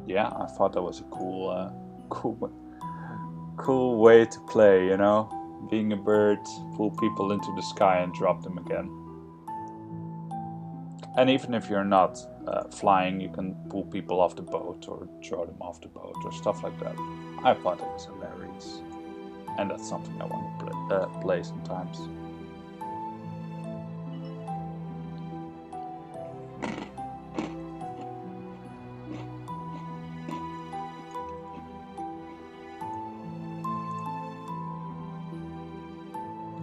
Yeah, I thought that was a cool way to play, you know, being a bird, pull people into the sky and drop them again. And even if you're not flying, you can pull people off the boat or throw them off the boat or stuff like that. I thought it was hilarious, and that's something I want to play sometimes.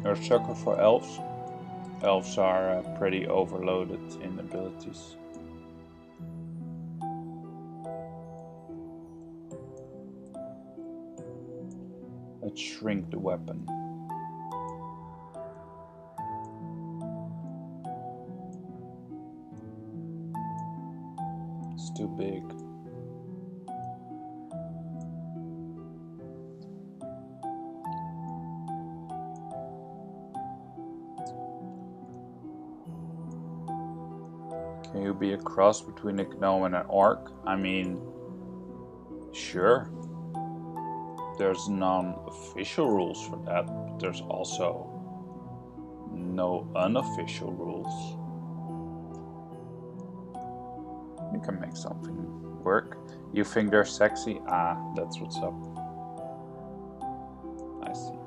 You're a sucker for elves. Elves are pretty overloaded in abilities. Let's shrink the weapon. It's too big. Can you be a cross between a gnome and an orc? I mean, sure. There's non-official rules for that, but there's also no unofficial rules. You can make something work. You think they're sexy? Ah, that's what's up. I see.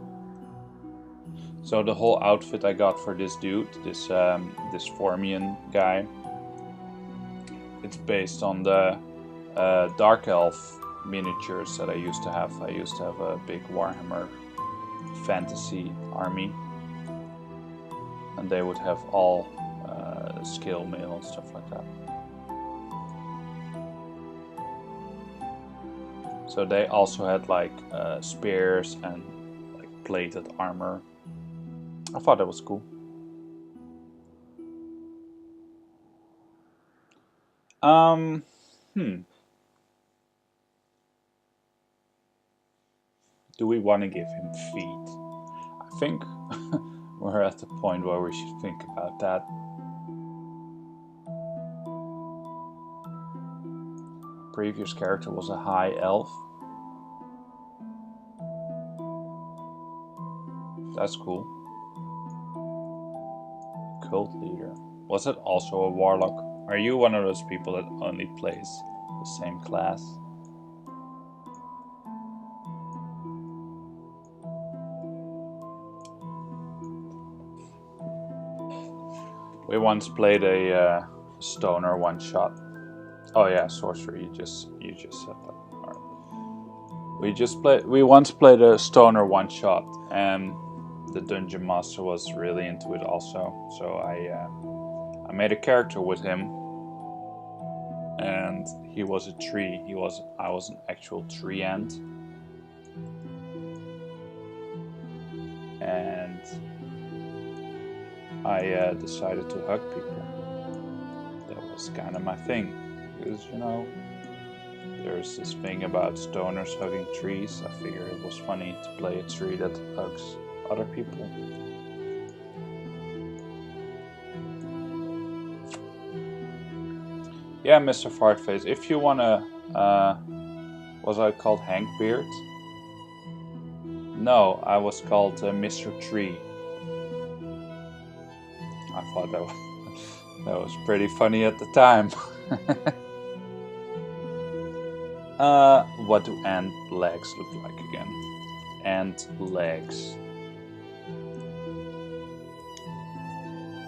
So the whole outfit I got for this dude, this Formian guy, it's based on the Dark Elf miniatures that I used to have. I used to have a big Warhammer fantasy army, and they would have all scale mail and stuff like that. So they also had like spears and like plated armor. I thought that was cool. Hmm. Do we want to give him feet? I think we're at the point where we should think about that. Previous character was a high elf. That's cool. Cult leader. Was it also a warlock? Are you one of those people that only plays the same class? We once played a stoner one shot. Oh yeah, sorcery. You just said that. All right. We once played a stoner one shot, and the dungeon master was really into it also. So I made a character with him, and he was a tree. I was an actual tree ant, and I decided to hug people. That was kind of my thing, because you know, there's this thing about stoners hugging trees. I figured it was funny to play a tree that hugs other people. Yeah, Mr. Fartface, if you wanna, was I called Hank Beard? No, I was called Mr. Tree. I thought that was pretty funny at the time. What do ant legs look like again? Ant legs.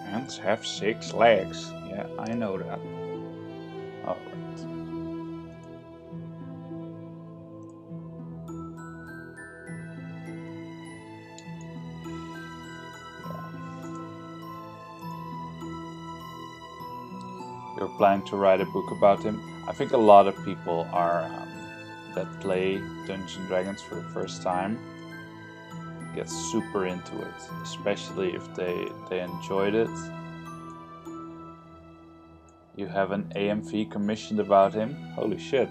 Ants have 6 legs. Yeah, I know that. Alright. You're planning to write a book about him? I think a lot of people are that play Dungeons and Dragons for the first time get super into it, especially if they enjoyed it. You have an AMV commissioned about him? Holy shit,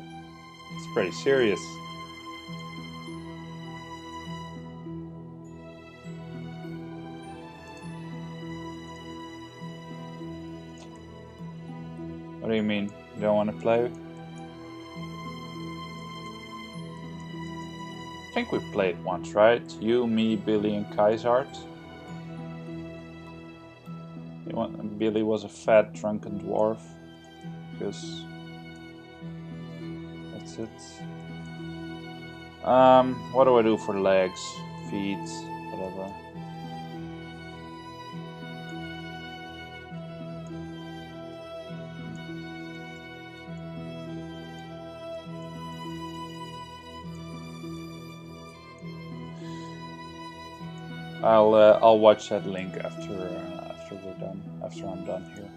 it's pretty serious. What do you mean? You don't want to play? I think we played once, right? You, me, Billy, and Kaisart. Billy was a fat, drunken dwarf. Because that's it. What do I do for legs, feet, whatever? I'll watch that link after we're done. After I'm done here.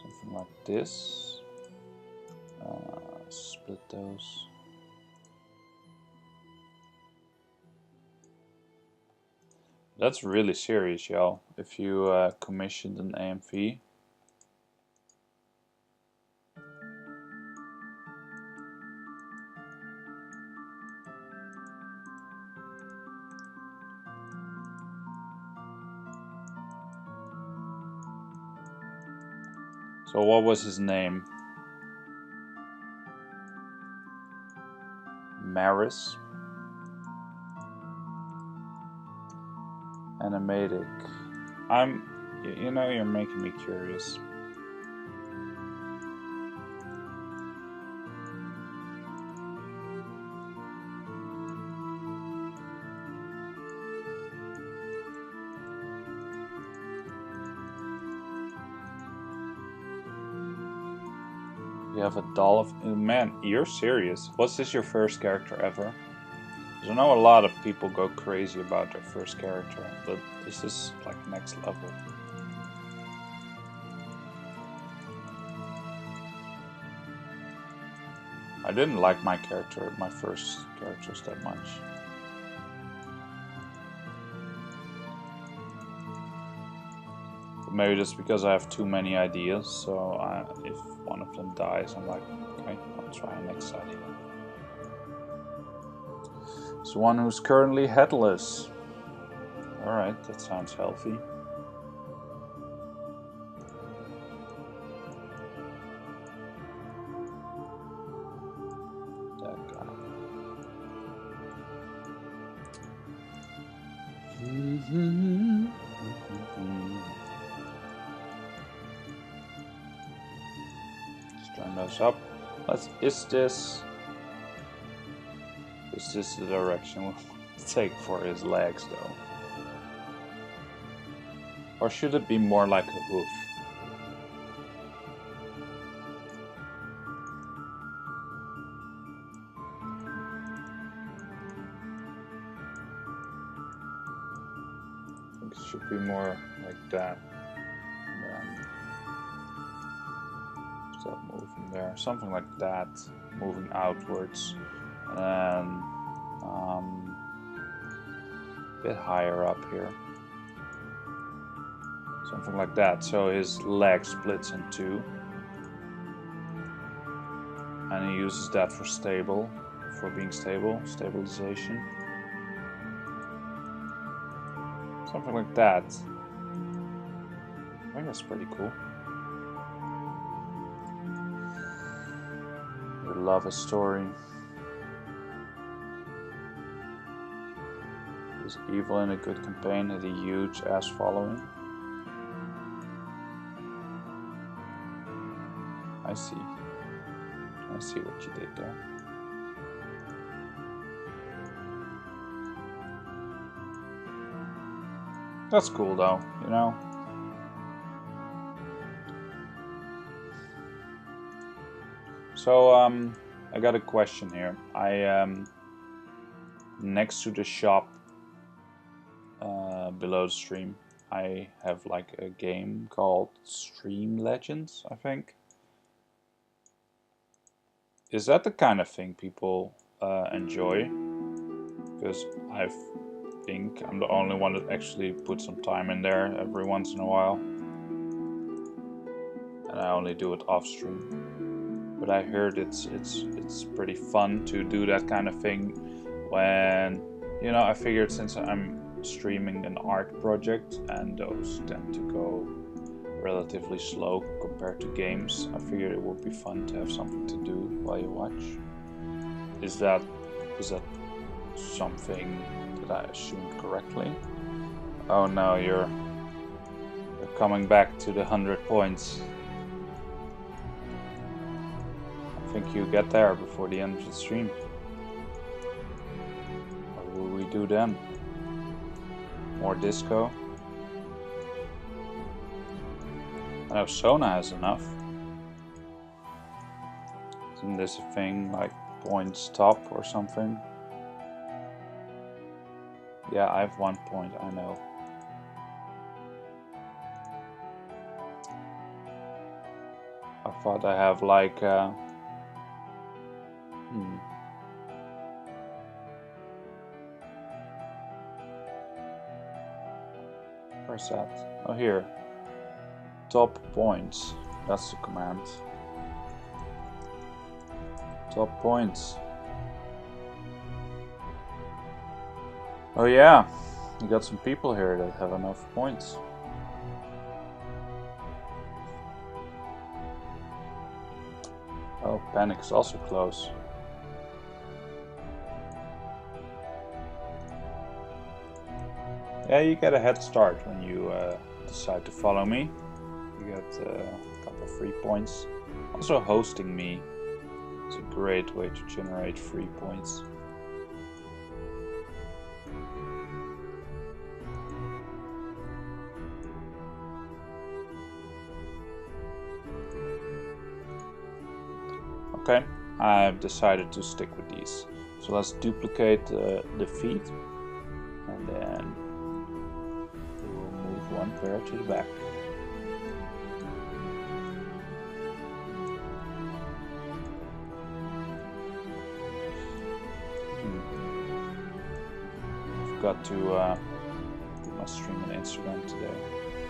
Something like this. Split those. That's really serious, y'all. If you commissioned an AMV. So what was his name? Maris. Animatic. You know, you're making me curious. You have a doll of... Man, you're serious. Was this your first character ever? I know a lot of people go crazy about their first character, but this is like next level. I didn't like my first characters that much. maybe just because I have too many ideas, so if one of them dies, I'm like, okay, I'll try next idea. It's one who's currently headless. Alright, that sounds healthy. That guy. Let's turn those up. Is this the direction we'll take for his legs though? Or should it be more like a hoof? I think it should be more like that. And then start moving there. Something like that. Moving outwards. And then a bit higher up here. Something like that. So his leg splits in two. And he uses that for being stable, stabilization. Something like that. I think that's pretty cool. We love a story. Is evil in a good campaign had a huge ass following. I see what you did there. That's cool though, you know. So I got a question here. Next to the shop below the stream, I have like a game called Stream Legends, I think. Is that the kind of thing people enjoy? Because I think I'm the only one that actually puts some time in there every once in a while. And I only do it off stream. But I heard it's pretty fun to do that kind of thing when, you know, I figured since I'm streaming an art project and those tend to go relatively slow compared to games, I figured it would be fun to have something to do while you watch. Is that something that I assumed correctly? Oh no, you're coming back to the 100 points. I think you get there before the end of the stream. What will we do then? More disco? I know Sona has enough. Isn't this a thing like points top or something? Yeah, I have 1 point, I know. I thought I have like where's that? Oh, here. Top points. That's the command. Top points. Oh yeah, you got some people here that have enough points. Oh, Panic is also close. Yeah, you get a head start when you decide to follow me. You get a couple of free points. Also, hosting me is a great way to generate free points. Okay, I've decided to stick with these. So let's duplicate the feet, and then we will move one pair to the back. Forgot to do my stream on Instagram today.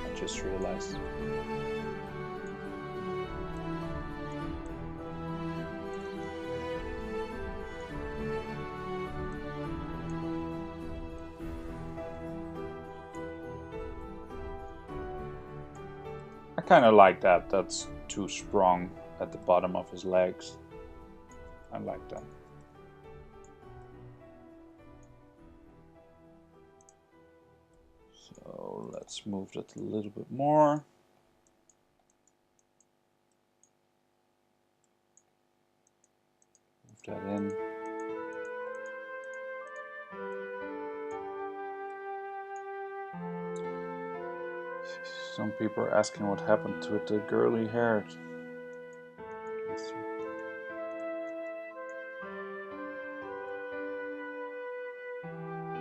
I just realized. I kind of like that. That's too strong at the bottom of his legs. I like that. So let's move that a little bit more. Move that in. Some people are asking what happened to the girly hair.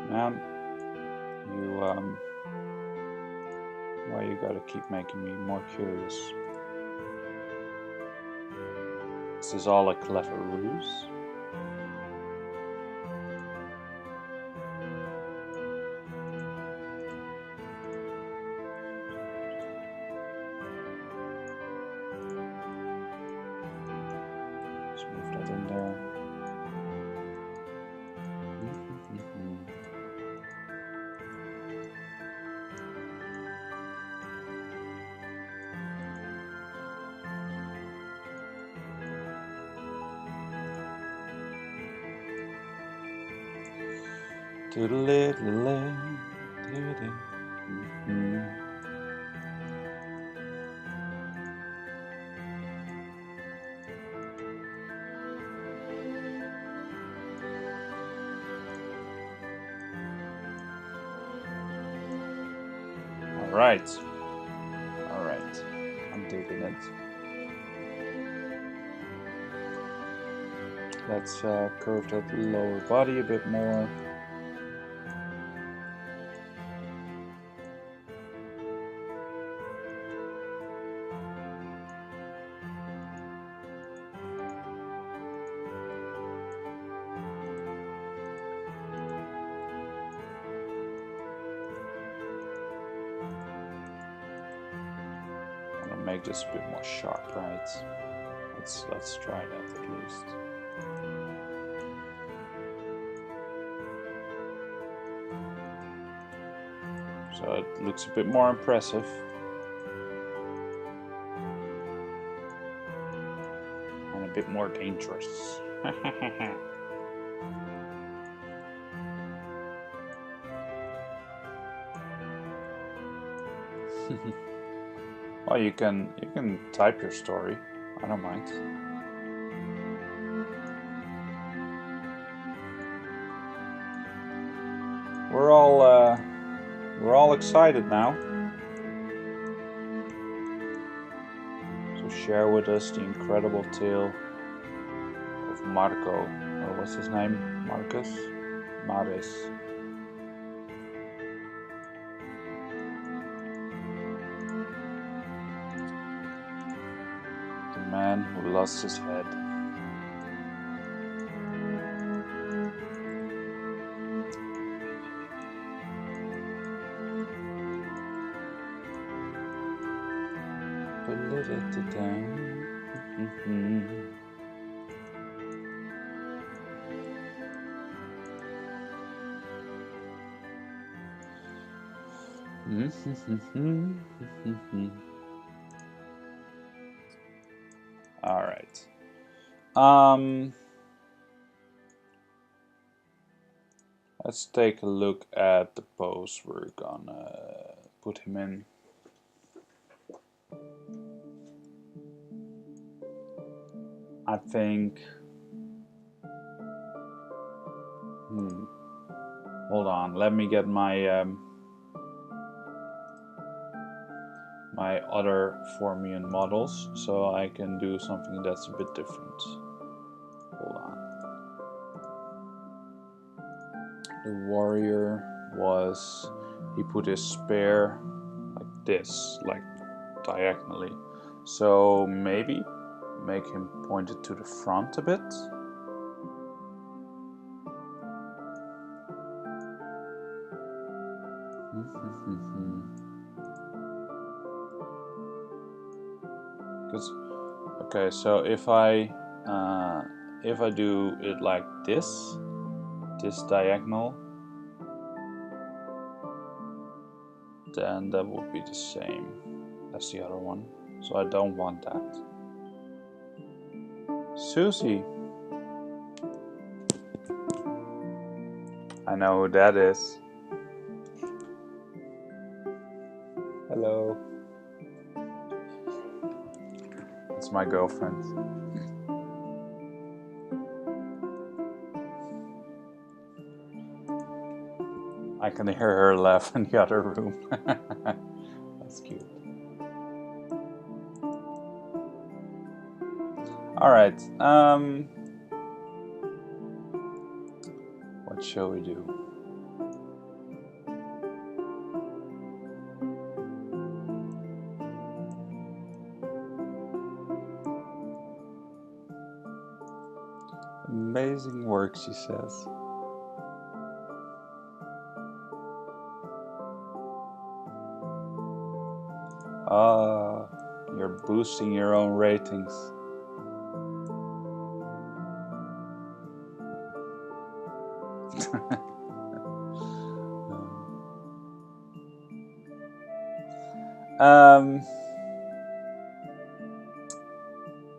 Man, you why you gotta keep making me more curious? This is all a clever ruse. Let's move that in there. All right, I'm digging it. Let's curve that lower body a bit more. Make this a bit more sharp, right? Let's try that at least. So it looks a bit more impressive. And a bit more dangerous. Well, you can type your story. I don't mind. We're all excited now. So share with us the incredible tale of Marco. Or what's his name? Marcus? Maris. Man who lost his head. All right. Let's take a look at the pose we're gonna put him in. I think. Hold on. Let me get my my other Formian models so I can do something that's a bit different. Hold on. The warrior was, he put his spear like this, like diagonally. So maybe make him pointed to the front a bit. Okay, so if I do it like this diagonal, then that would be the same as the other one. So I don't want that. Susie. I know who that is. Hello. It's my girlfriend. I can hear her laugh in the other room. That's cute. Alright, what shall we do? Amazing work, she says. Ah, you're boosting your own ratings.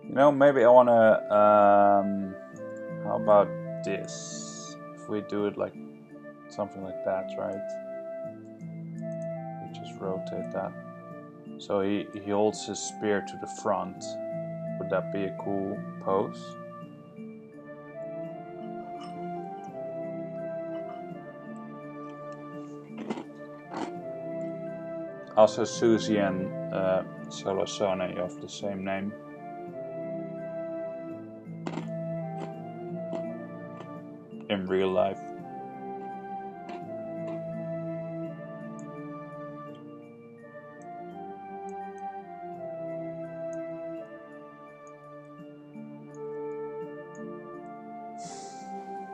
You know, maybe I wanna, how about this? If we do it like, something like that, right? We just rotate that. So he holds his spear to the front. Would that be a cool pose? Also, Susie and Solosone have the same name. In real life.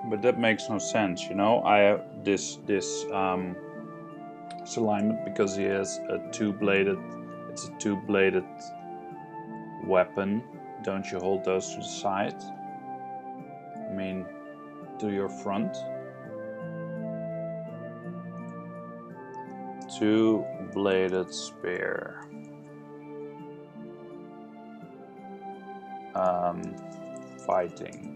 But that makes no sense, you know. I have this alignment because he has a two-bladed. It's a two-bladed weapon. Don't you hold those to the side? I mean, to your front. Two-bladed spear. Fighting.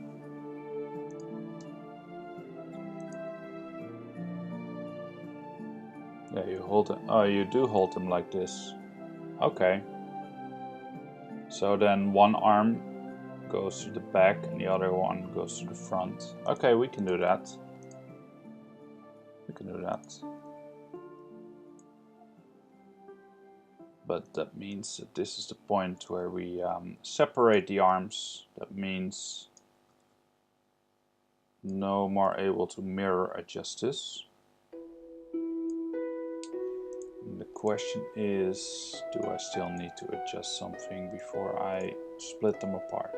Yeah, you hold it. Oh, you do hold them like this. Okay. So then one arm goes to the back and the other one goes to the front. Okay, we can do that. We can do that. But that means that this is the point where we separate the arms. That means no more able to mirror adjust this. And the question is, do I still need to adjust something before I split them apart?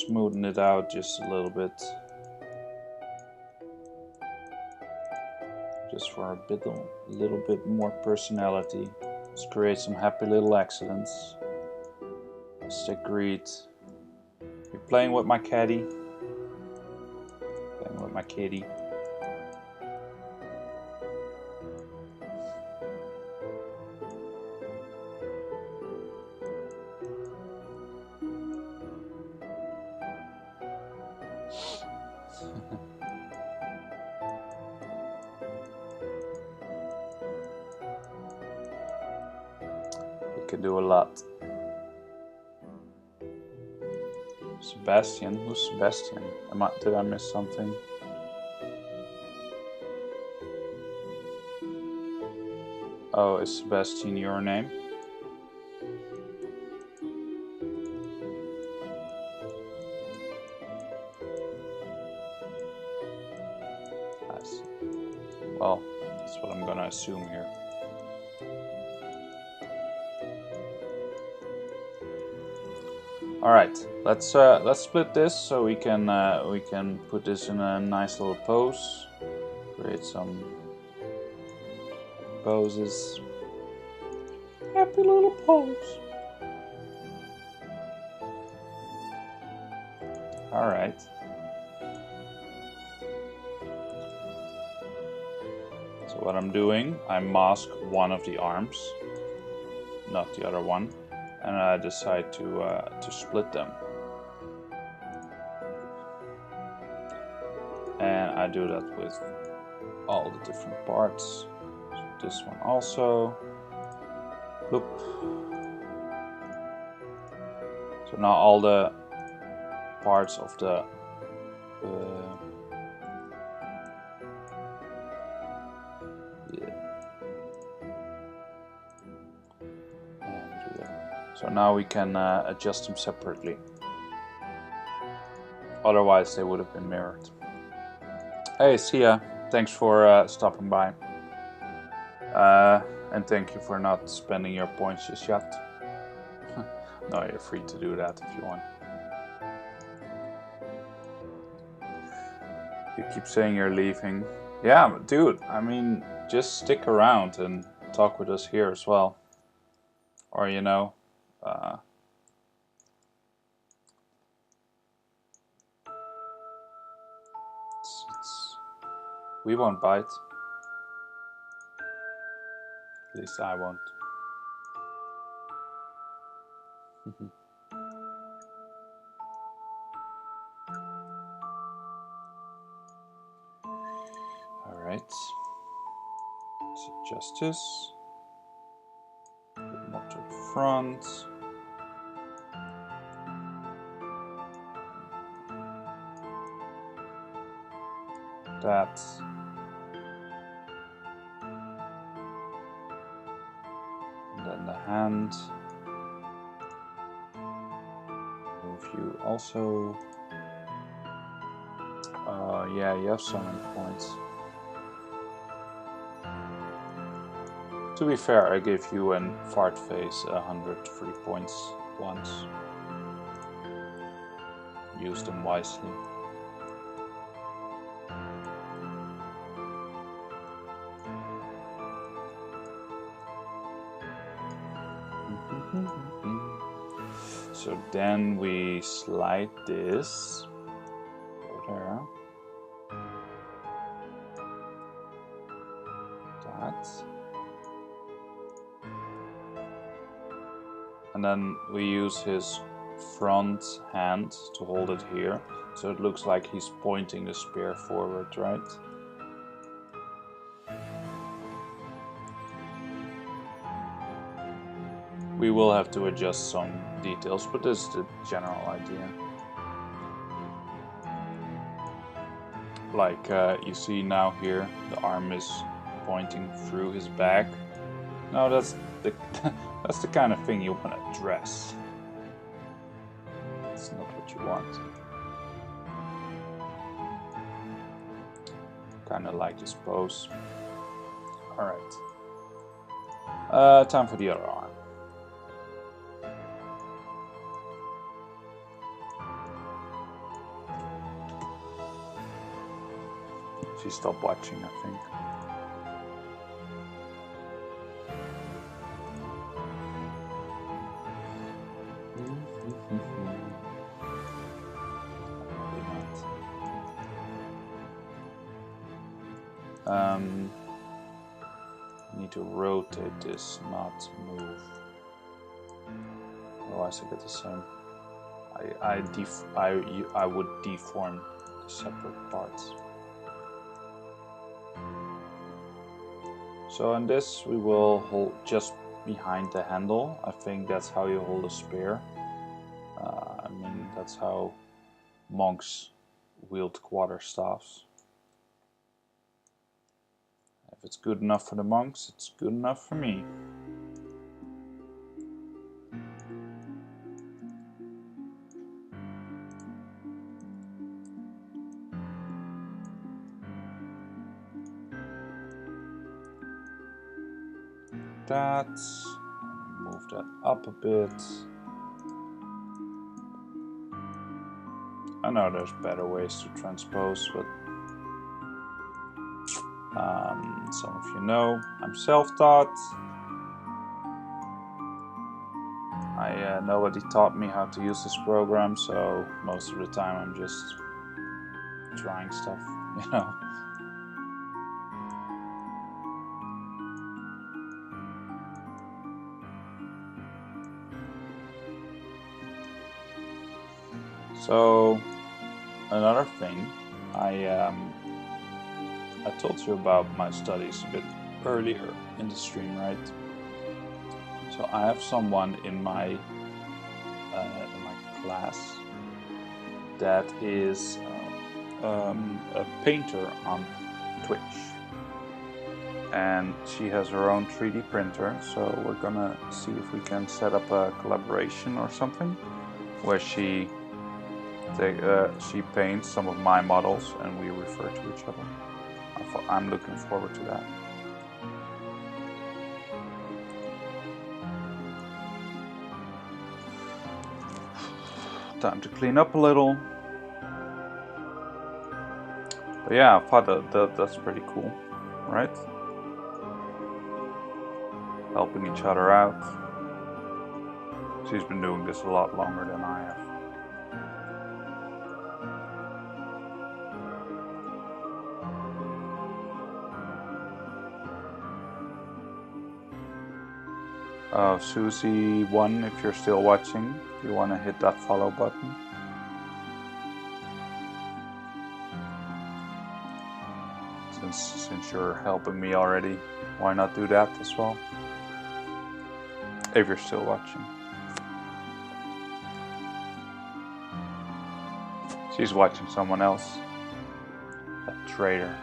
Smoothen it out just a little bit. Just for a little bit more personality. Let's create some happy little accidents. Stick greet. You're playing with my caddy. Playing with my kitty. We can do a lot. Sebastian? Who's Sebastian? Did I miss something? Oh, is Sebastian your name? I see. Well, that's what I'm gonna assume here. All right, let's split this so we can put this in a nice little pose. Create some poses. Happy little paws. Alright. So what I'm doing, I mask one of the arms, not the other one, and I decide to split them. And I do that with all the different parts. So this one also. Bloop. So now all the parts of the so now we can adjust them separately. Otherwise they would have been mirrored. Hey, see ya. Thanks for stopping by. And thank you for not spending your points just yet. No, you're free to do that if you want. You keep saying you're leaving. Yeah, dude, I mean, just stick around and talk with us here as well. Or, you know, we won't bite. At least I won't. Alright. Let's adjust this. A bit more to the front. That. And then the hand. Move you also. Yeah, you have so many points. To be fair, I gave you an fart face 100 free points once. Use them wisely. So then we slide this over there. That. And then we use his front hand to hold it here. So it looks like he's pointing the spear forward, right? We will have to adjust some details, but this is the general idea. Like you see now here, the arm is pointing through his back. No, that's the that's the kind of thing you want to dress. It's not what you want. Kind of like this pose. All right. Time for the other arm. She stopped watching, I think. Need to rotate this, not move. Otherwise, I get the same. I would deform the separate parts. So in this we will hold just behind the handle. I think that's how you hold a spear. I mean, that's how monks wield quarterstaffs. If it's good enough for the monks, it's good enough for me. That, move that up a bit. I know there's better ways to transpose, but some of you know I'm self-taught. Nobody taught me how to use this program, so most of the time I'm just trying stuff, you know. So another thing, I told you about my studies a bit earlier in the stream, right? So I have someone in my class that is a painter on Twitch, and she has her own 3D printer. So we're gonna see if we can set up a collaboration or something where she paints some of my models and we refer to each other. I'm looking forward to that. Time to clean up a little. But yeah, I thought that's pretty cool, right? Helping each other out. She's been doing this a lot longer than I have. Susie1, if you're still watching, you want to hit that follow button. Since you're helping me already, why not do that as well? If you're still watching. She's watching someone else. That traitor.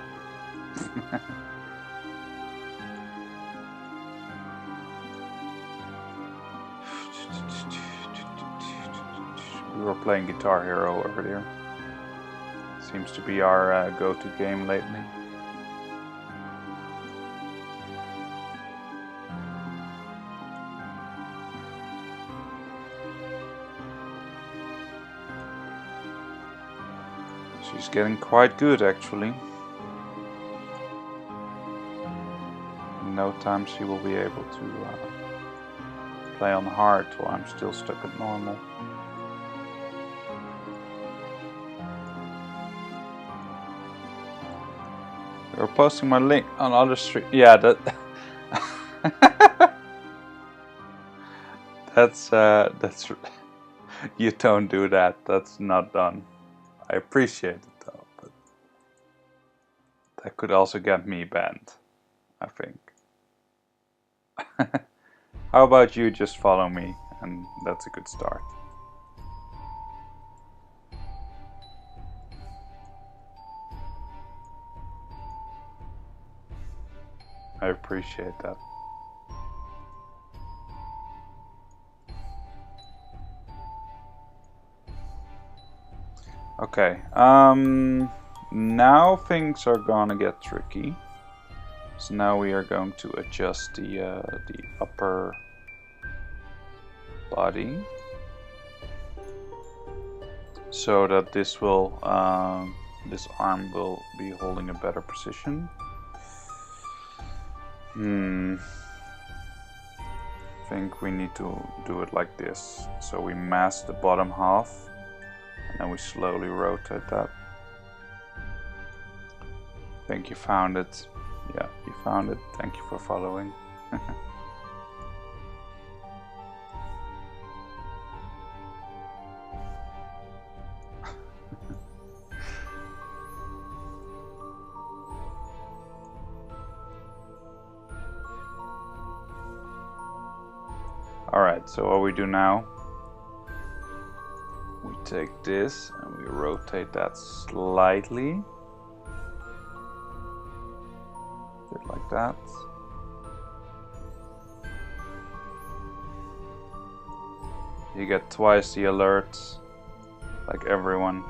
We were playing Guitar Hero earlier. Seems to be our go-to game lately. She's getting quite good, actually. In no time she will be able to play on hard while I'm still stuck at normal. You're posting my link on other stream. Yeah, that. that's. You don't do that. That's not done. I appreciate it though, but that could also get me banned, I think. How about you just follow me, and that's a good start. I appreciate that. Okay, now things are gonna get tricky. So now we are going to adjust the upper body so that this will this arm will be holding a better position. I think we need to do it like this. So we mask the bottom half and then we slowly rotate that. I think you found it. Yeah, you found it. Thank you for following. Alright, so what we do now, we take this and we rotate that slightly. Bit like that. You get twice the alerts, like everyone.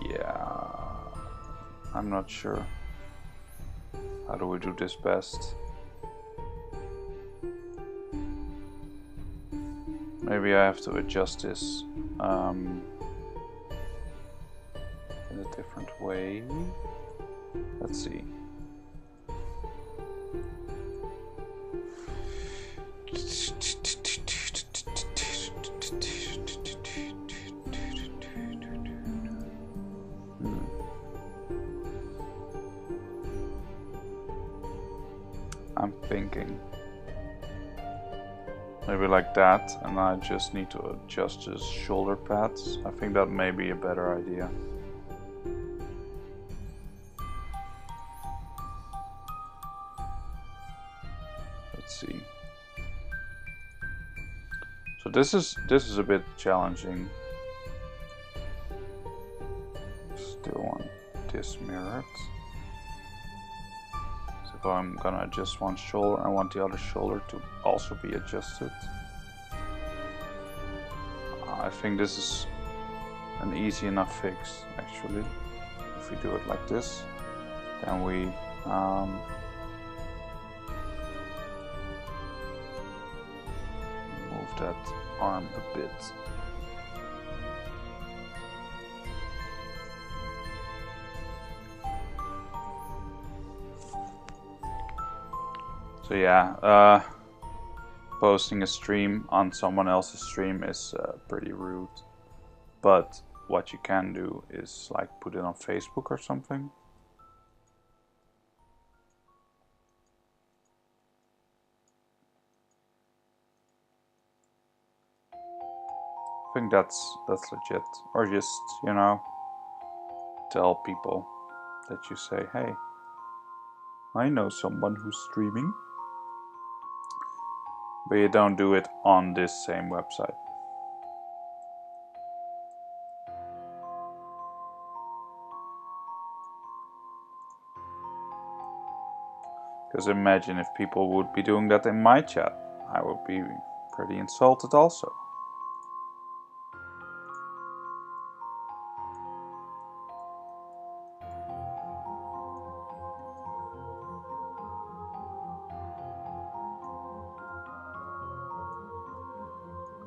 Yeah, I'm not sure. How do we do this best? Maybe I have to adjust this in a different way. Let's see. I'm thinking maybe like that, and I just need to adjust his shoulder pads. I think that may be a better idea. Let's see. So this is a bit challenging. Still want this mirrored. So if I'm gonna adjust one shoulder, I want the other shoulder to also be adjusted. I think this is an easy enough fix, actually. If we do it like this, then we move that arm a bit. So yeah, posting a stream on someone else's stream is pretty rude. But what you can do is like put it on Facebook or something. I think that's legit. Or just, you know, tell people that you say, hey, I know someone who's streaming. But you don't do it on this same website. Because imagine if people would be doing that in my chat. I would be pretty insulted also.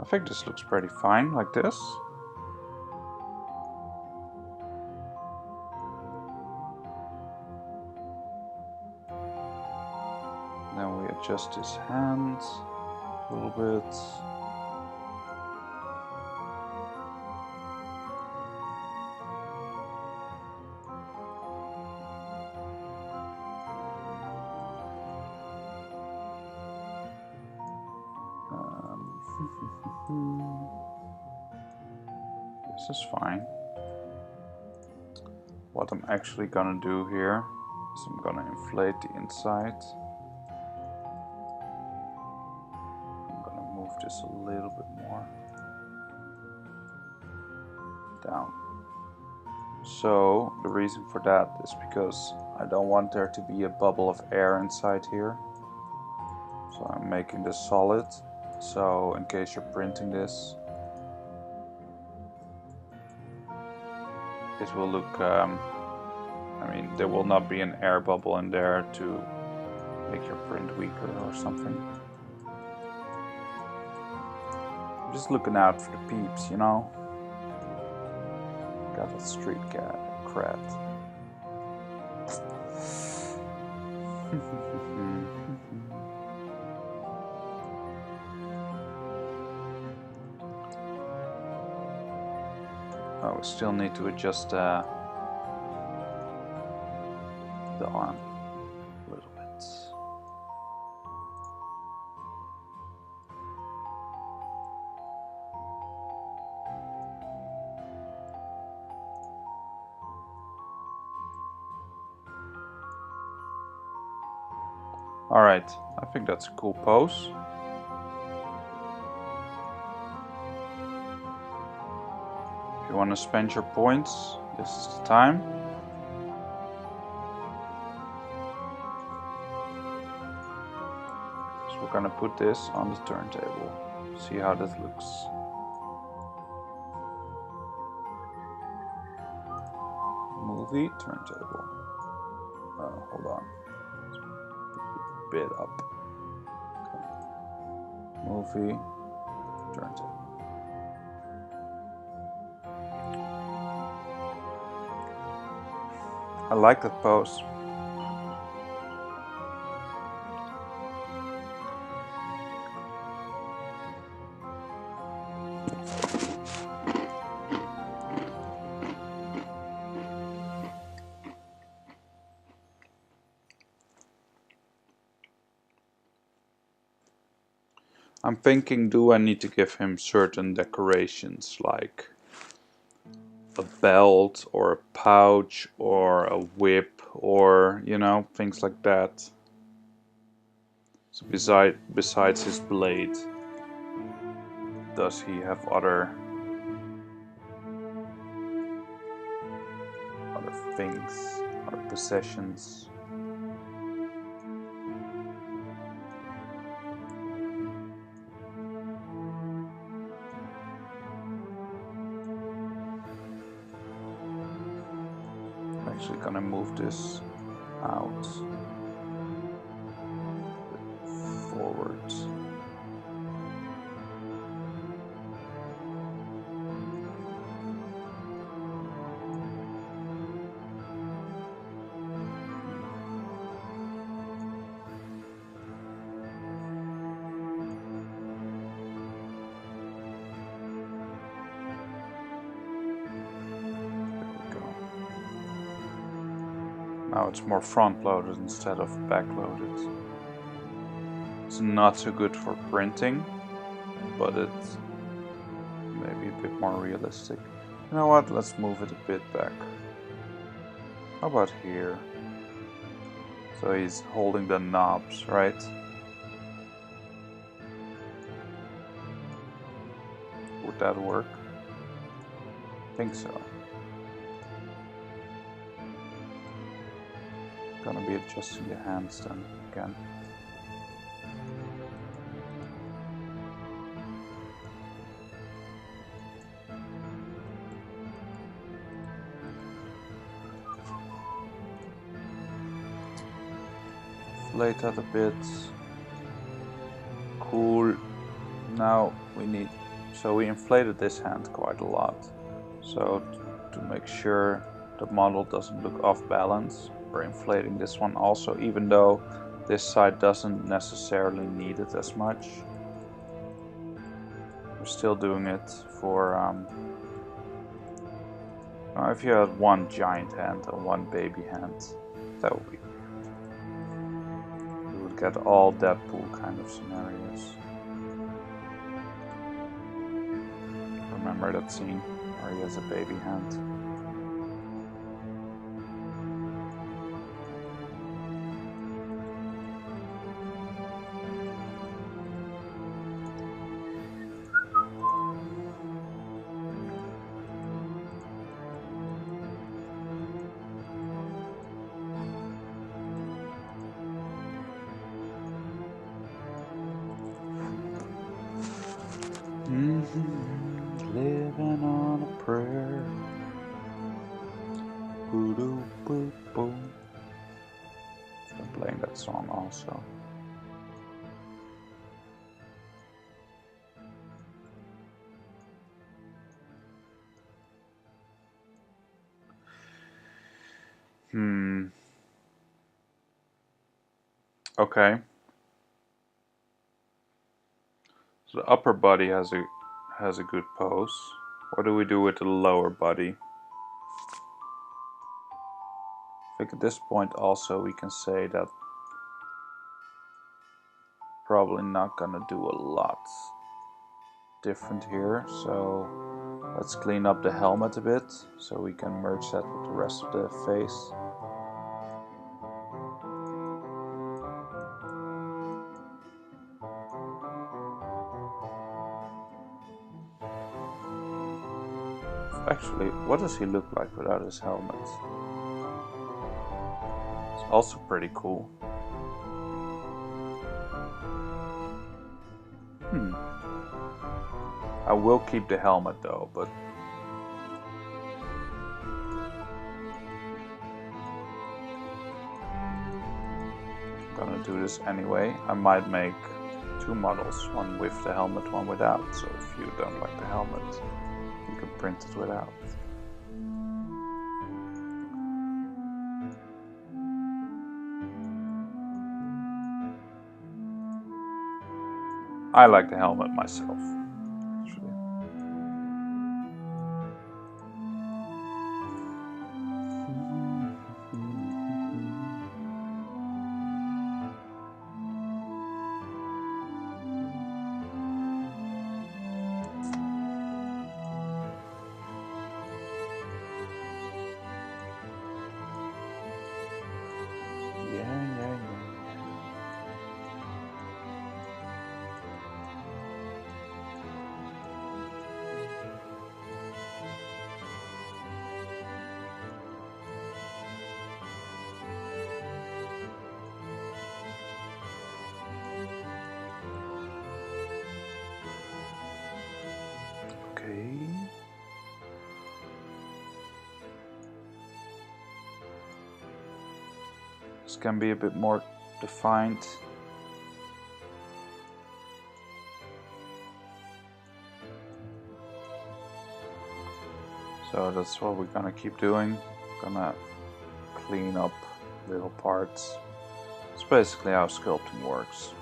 I think this looks pretty fine like this. Then we adjust his hands a little bit. This is fine. What I'm actually gonna do here is I'm gonna inflate the inside. I'm gonna move this a little bit more down. So the reason for that is because I don't want there to be a bubble of air inside here. So I'm making this solid. So in case you're printing this, it will look, I mean, there will not be an air bubble in there to make your print weaker or something. I'm just looking out for the peeps, you know? Got that street cat cred. Oh, we still need to adjust the arm a little bit. Alright, I think that's a cool pose. If you want to spend your points, this is the time. So we're gonna put this on the turntable. See how that looks. Movie, turntable. Oh, hold on. A bit up. Okay. Movie, turntable. I like that pose. I'm thinking, do I need to give him certain decorations like a belt or a pouch or a whip or, you know, things like that. So besides his blade, does he have other things, other possessions? I'm actually gonna move this out, forward. Now it's more front loaded instead of back loaded. It's not so good for printing, but it's maybe a bit more realistic. You know what, let's move it a bit back. How about here? So he's holding the knobs, right? Would that work? I think so. Gonna be adjusting the hands then again. Inflate that a bit. Cool. Now we need, so we inflated this hand quite a lot. So to make sure the model doesn't look off balance, we're inflating this one also, even though this side doesn't necessarily need it as much. We're still doing it for if you had one giant hand and one baby hand, that would be weird. You would get all Deadpool kind of scenarios. Remember that scene where he has a baby hand? Living on a prayer. Boo boo boo. I'm playing that song also. Okay. So the upper body has a good pose. What do we do with the lower body? I think at this point also we can say that probably not gonna do a lot different here. So let's clean up the helmet a bit so we can merge that with the rest of the face. Actually, what does he look like without his helmet? It's also pretty cool. I will keep the helmet though, but I'm gonna do this anyway. I might make two models, one with the helmet, one without. So if you don't like the helmet, you can print it without. I like the helmet myself, actually. Yeah. Okay. This can be a bit more defined. So that's what we're gonna keep doing. Gonna clean up little parts. It's basically how sculpting works.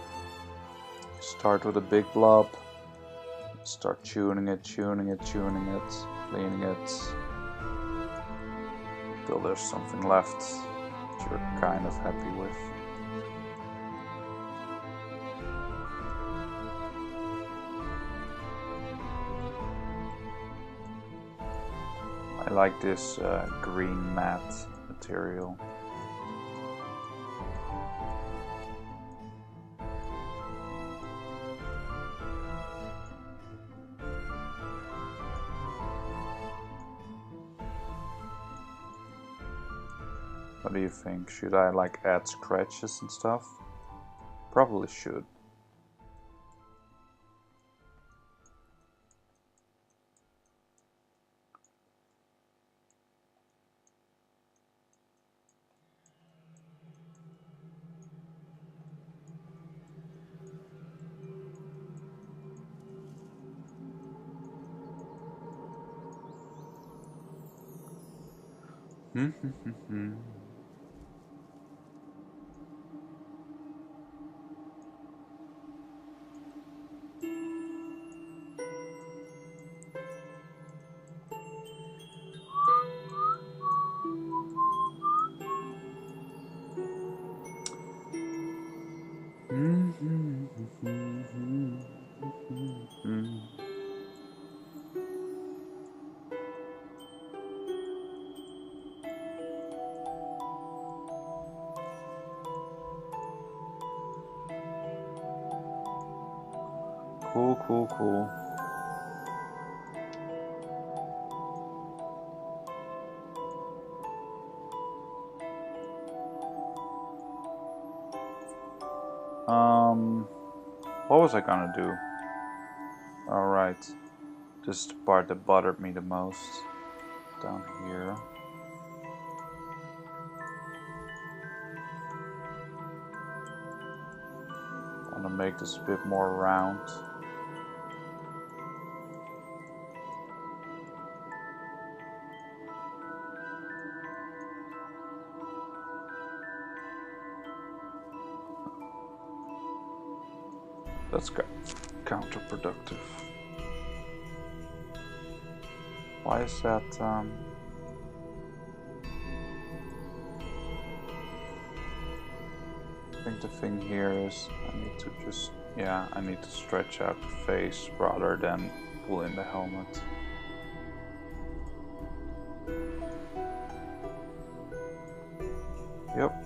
Start with a big blob, start tuning it, cleaning it, till there's something left that you're kind of happy with. I like this green matte material. What do you think? Should I like add scratches and stuff? Probably should. Cool. What was I gonna do? Alright. This is the part that bothered me the most. Down here. I want to make this a bit more round. That's counterproductive. Why is that? I think the thing here is I need to just, I need to stretch out the face rather than pull in the helmet. Yep.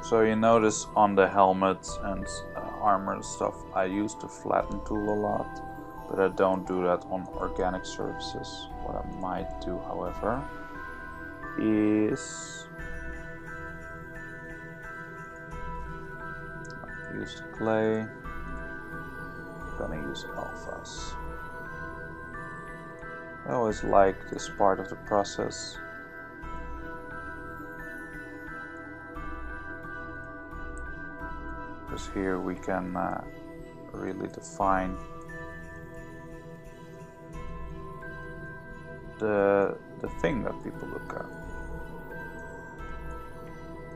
So you notice on the helmet and armor and stuff, I use the flatten tool a lot, but I don't do that on organic surfaces. What I might do, however, is use the clay, I'm gonna use alphas. I always like this part of the process. Because here we can really define the thing that people look at.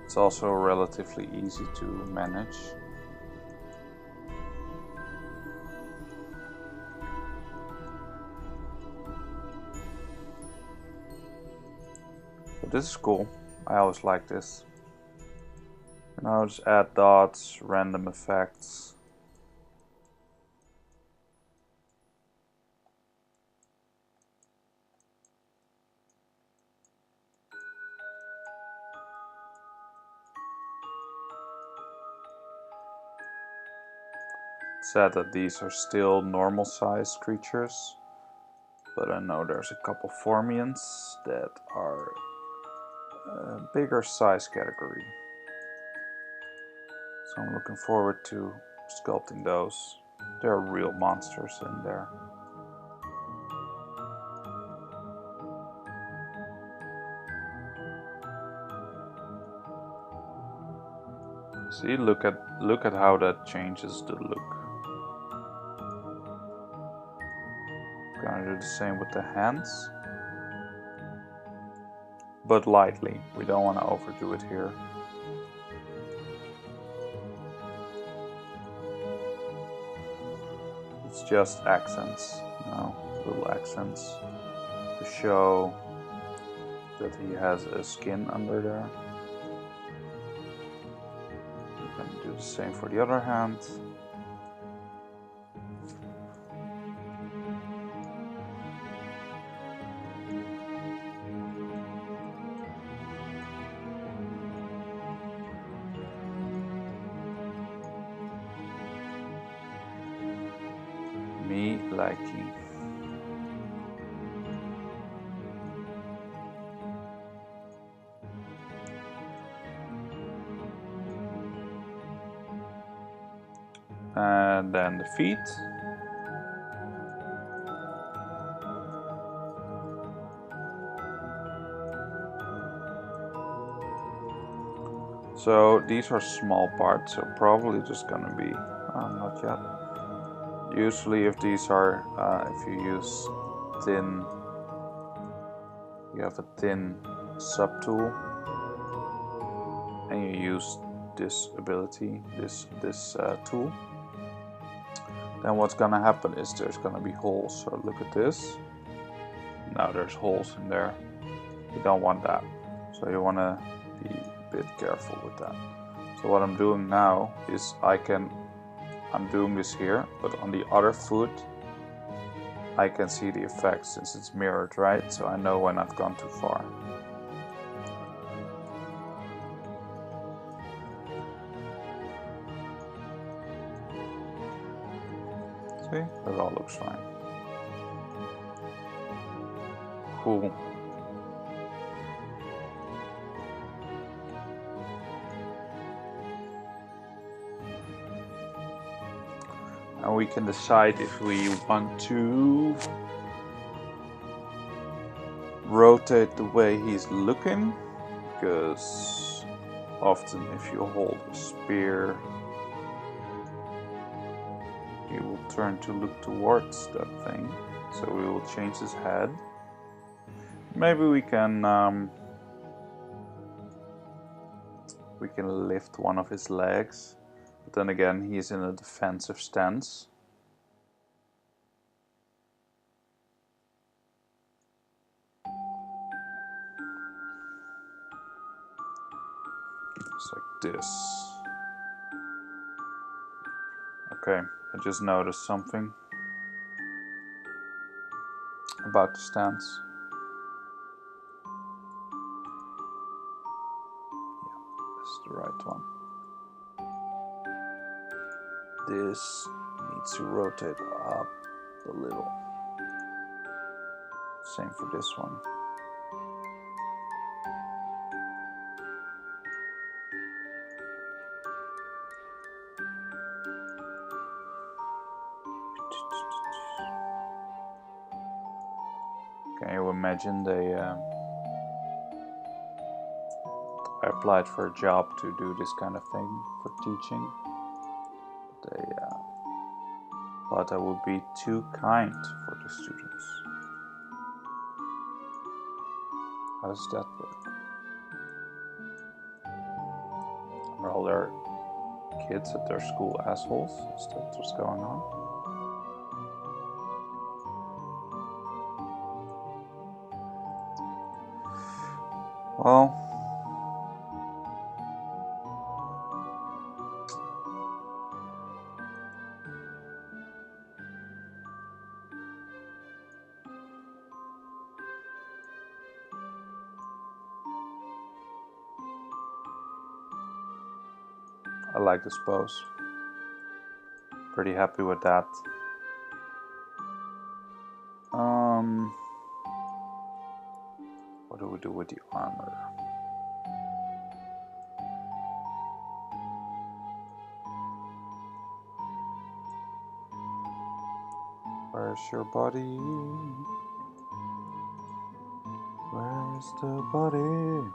It's also relatively easy to manage. But this is cool. I always like this. You know, just add dots, random effects. It's sad that these are still normal sized creatures, but I know there's a couple Formians that are a bigger size category. So I'm looking forward to sculpting those. There are real monsters in there. See, look at how that changes the look. Gonna do the same with the hands, but lightly. We don't want to overdo it here. It's just accents, you know, little accents to show that he has a skin under there. We're gonna do the same for the other hand. Me likey. And then the feet. So these are small parts, so probably just gonna be, not yet. Usually if these are, if you use thin, you have a thin subtool, and you use this ability, this tool, then what's gonna happen is there's gonna be holes. So look at this. Now there's holes in there. You don't want that. So you wanna be a bit careful with that. So what I'm doing now is I'm doing this here, but on the other foot I can see the effects since it's mirrored, right? So I know when I've gone too far. See? That all looks fine. Cool. And we can decide if we want to rotate the way he's looking, because often if you hold a spear, he will turn to look towards that thing. So we will change his head. Maybe we can lift one of his legs. But then again, he's in a defensive stance. Just like this. Okay, I just noticed something about the stance. Yeah, that's the right one. This needs to rotate up a little. Same for this one. Can you imagine I applied for a job to do this kind of thing for teaching. They thought I would be too kind for the students. How does that work? Are all their kids at their school assholes? Is that what's going on? Well, I like this pose. Pretty happy with that. What do we do with the armor? Where's your body? Where's the body?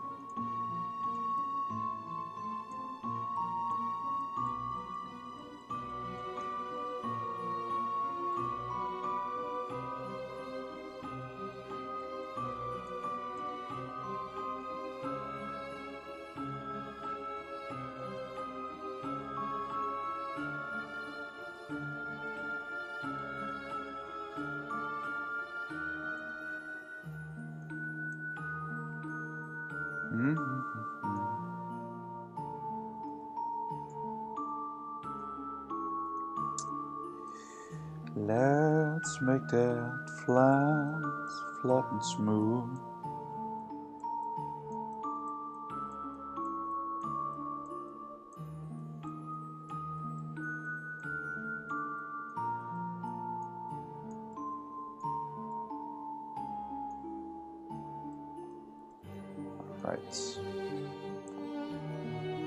Let's make that flat and smooth.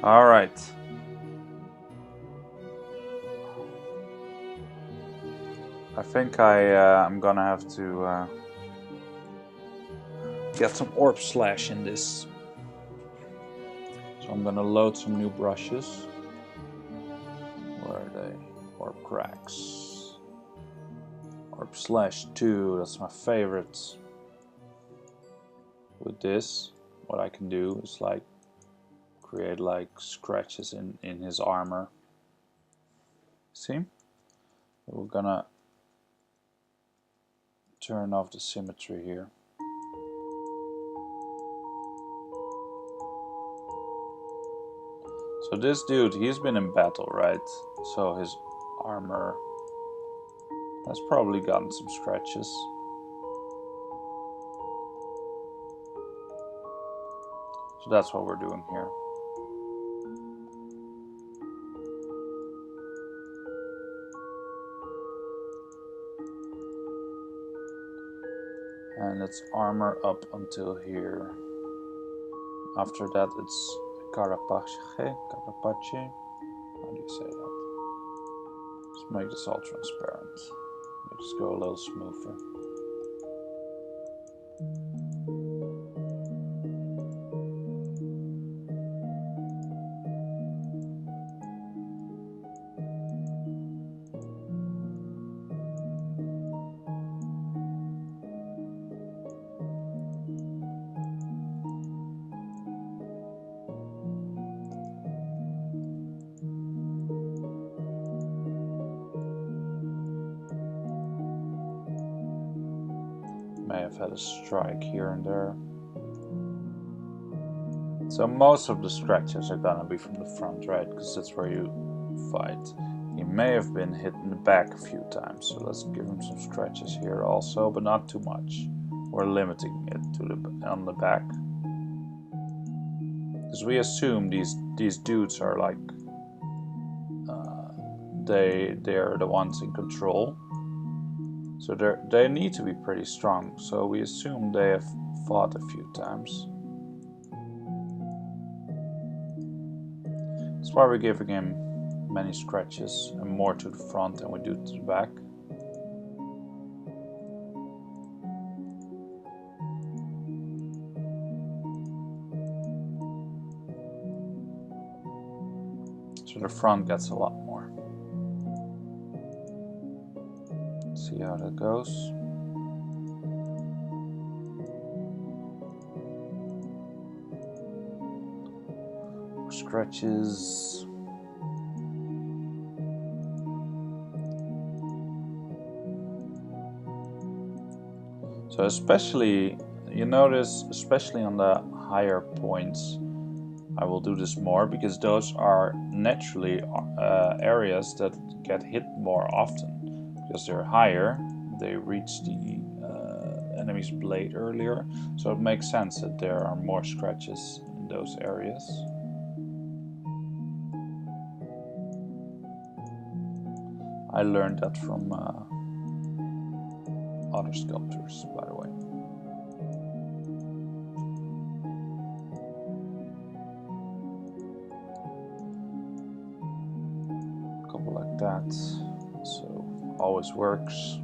All right. I think I'm gonna have to get some orb slash in this. So I'm gonna load some new brushes. Where are they? Orb cracks. Orb slash 2, that's my favorite. With this, what I can do is like create like scratches in his armor. See? We're gonna turn off the symmetry here. So this dude, he's been in battle, right? So his armor has probably gotten some scratches. So that's what we're doing here. And it's armor up until here. After that it's carapace. How do you say that? Let's make this all transparent. Let's go a little smoother. May have had a strike here and there. So most of the scratches are gonna be from the front, right? Because that's where you fight. He may have been hit in the back a few times, so let's give him some scratches here also, but not too much. We're limiting it to on the back. Because we assume these dudes are like they're the ones in control. So they need to be pretty strong, so we assume they have fought a few times. That's why we're giving him many scratches and more to the front than we do to the back. So the front gets a lot more. See how that goes. Scratches. So especially, you notice, especially on the higher points, I will do this more because those are naturally areas that get hit more often because they're higher. They reach the enemy's blade earlier, so it makes sense that there are more scratches in those areas. I learned that from other sculptors, by the way. A couple like that, so always works.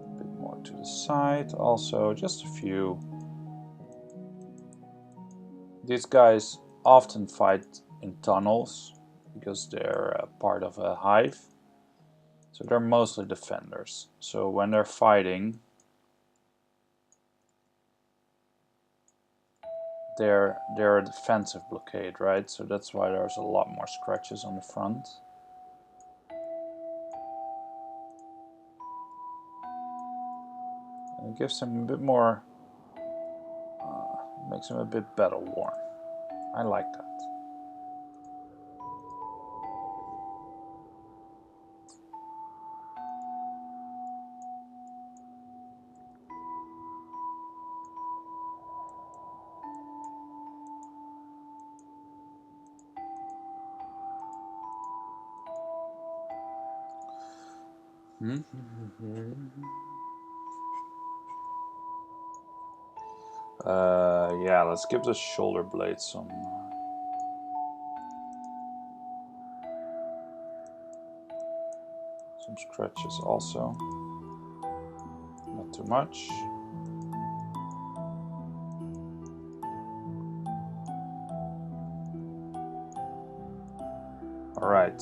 A bit more to the side, also just a few. These guys often fight in tunnels because they're part of a hive, so they're mostly defenders. So when they're fighting, they're a defensive blockade, right? So that's why there's a lot more scratches on the front. And it gives them a bit more, makes them a bit battle worn. I like that. Yeah, let's give the shoulder blade some scratches also. Not too much. All right.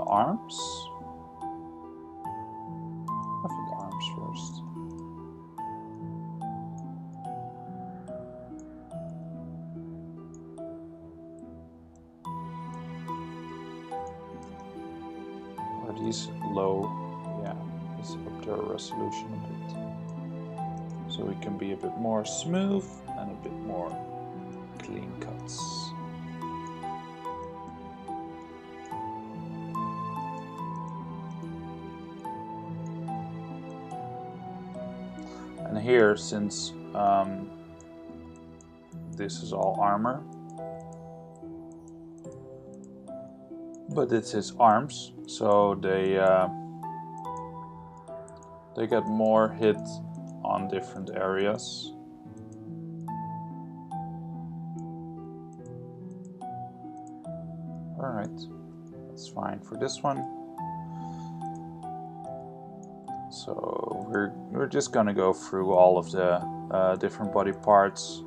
Arms. I think arms first. Are these low? Yeah, let's up their resolution a bit, so we can be a bit more smooth and a bit more clean cuts. And here, since this is all armor, but it's his arms, so they get more hit on different areas. All right, that's fine for this one. So we're just gonna go through all of the different body parts,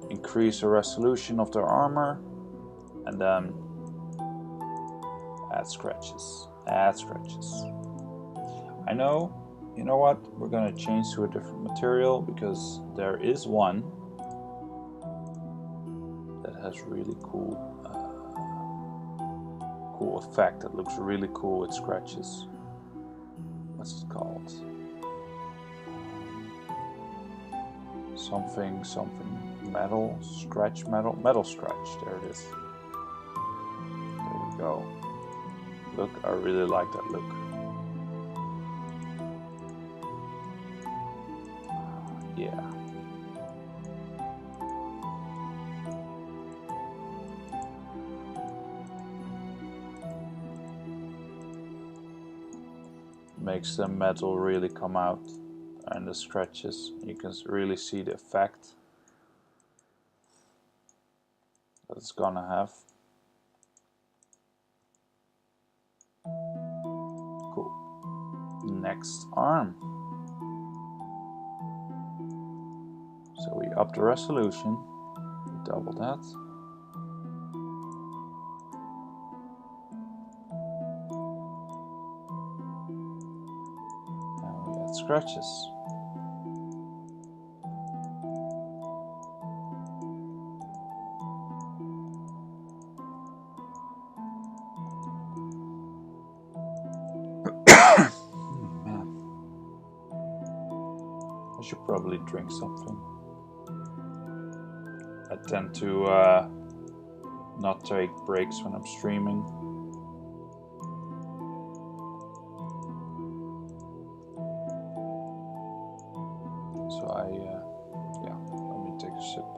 increase the resolution of their armor, and then add scratches. Add scratches. I know, you know what? We're gonna change to a different material because there is one that has really cool effect. That looks really cool with scratches. What's it called? Something metal scratch, metal scratch. There it is. There we go. Look, I really like that look. Yeah. Makes the metal really come out, and the scratches, you can really see the effect that it's gonna have. Cool. next arm. So we up the resolution, we double that. And we add scratches. Man, I should probably drink something. I tend to not take breaks when I'm streaming. So yeah, let me take a sip.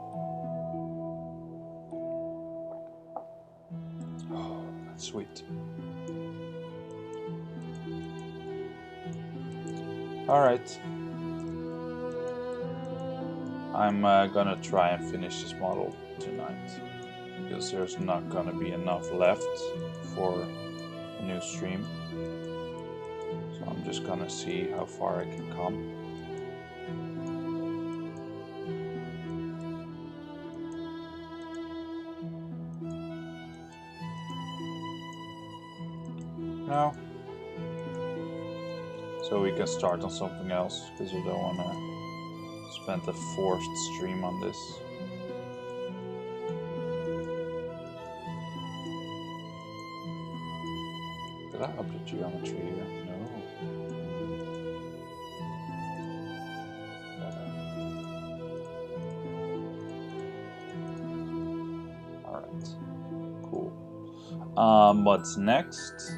Oh, that's sweet. All right. I'm gonna try and finish this model tonight, because there's not gonna be enough left for a new stream. So I'm just gonna see how far I can come. Now, so we can start on something else, because I don't want to spend a forced stream on this. Did I up the geometry here? No. Alright. Cool. What's next?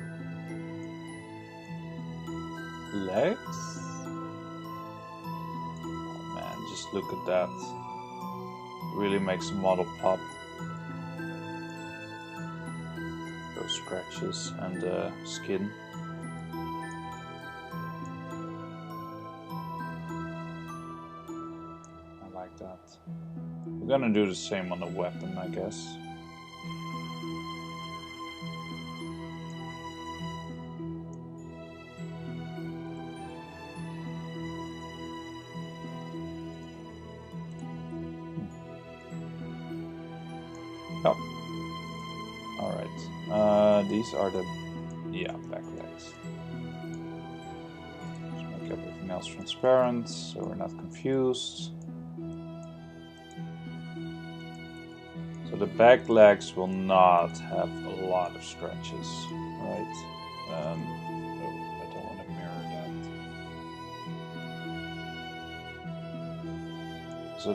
Legs? Oh man, just look at that. Really makes the model pop. Those scratches and the skin. I like that. We're gonna do the same on the weapon, I guess. Oh. Alright. These are the back legs. Just make everything else transparent so we're not confused. So the back legs will not have a lot of scratches, right? Oh, I don't want to mirror that. So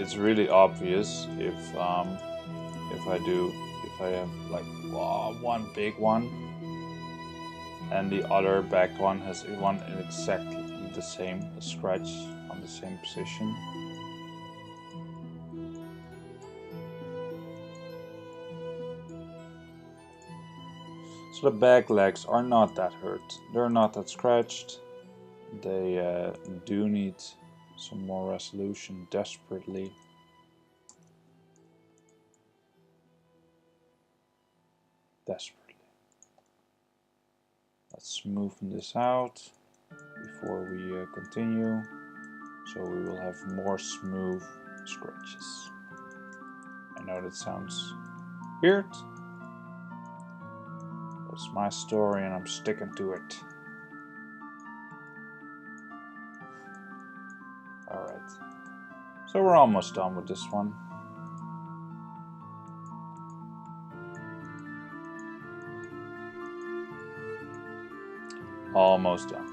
it's really obvious if I have like one big one and the other back one has one exactly the same scratch on the same position. So the back legs are not that hurt. They're not that scratched. They do need some more resolution desperately. Let's smoothen this out before we continue, so we will have more smooth scratches. I know that sounds weird. It's my story and I'm sticking to it. Alright, so we're almost done with this one. Almost done.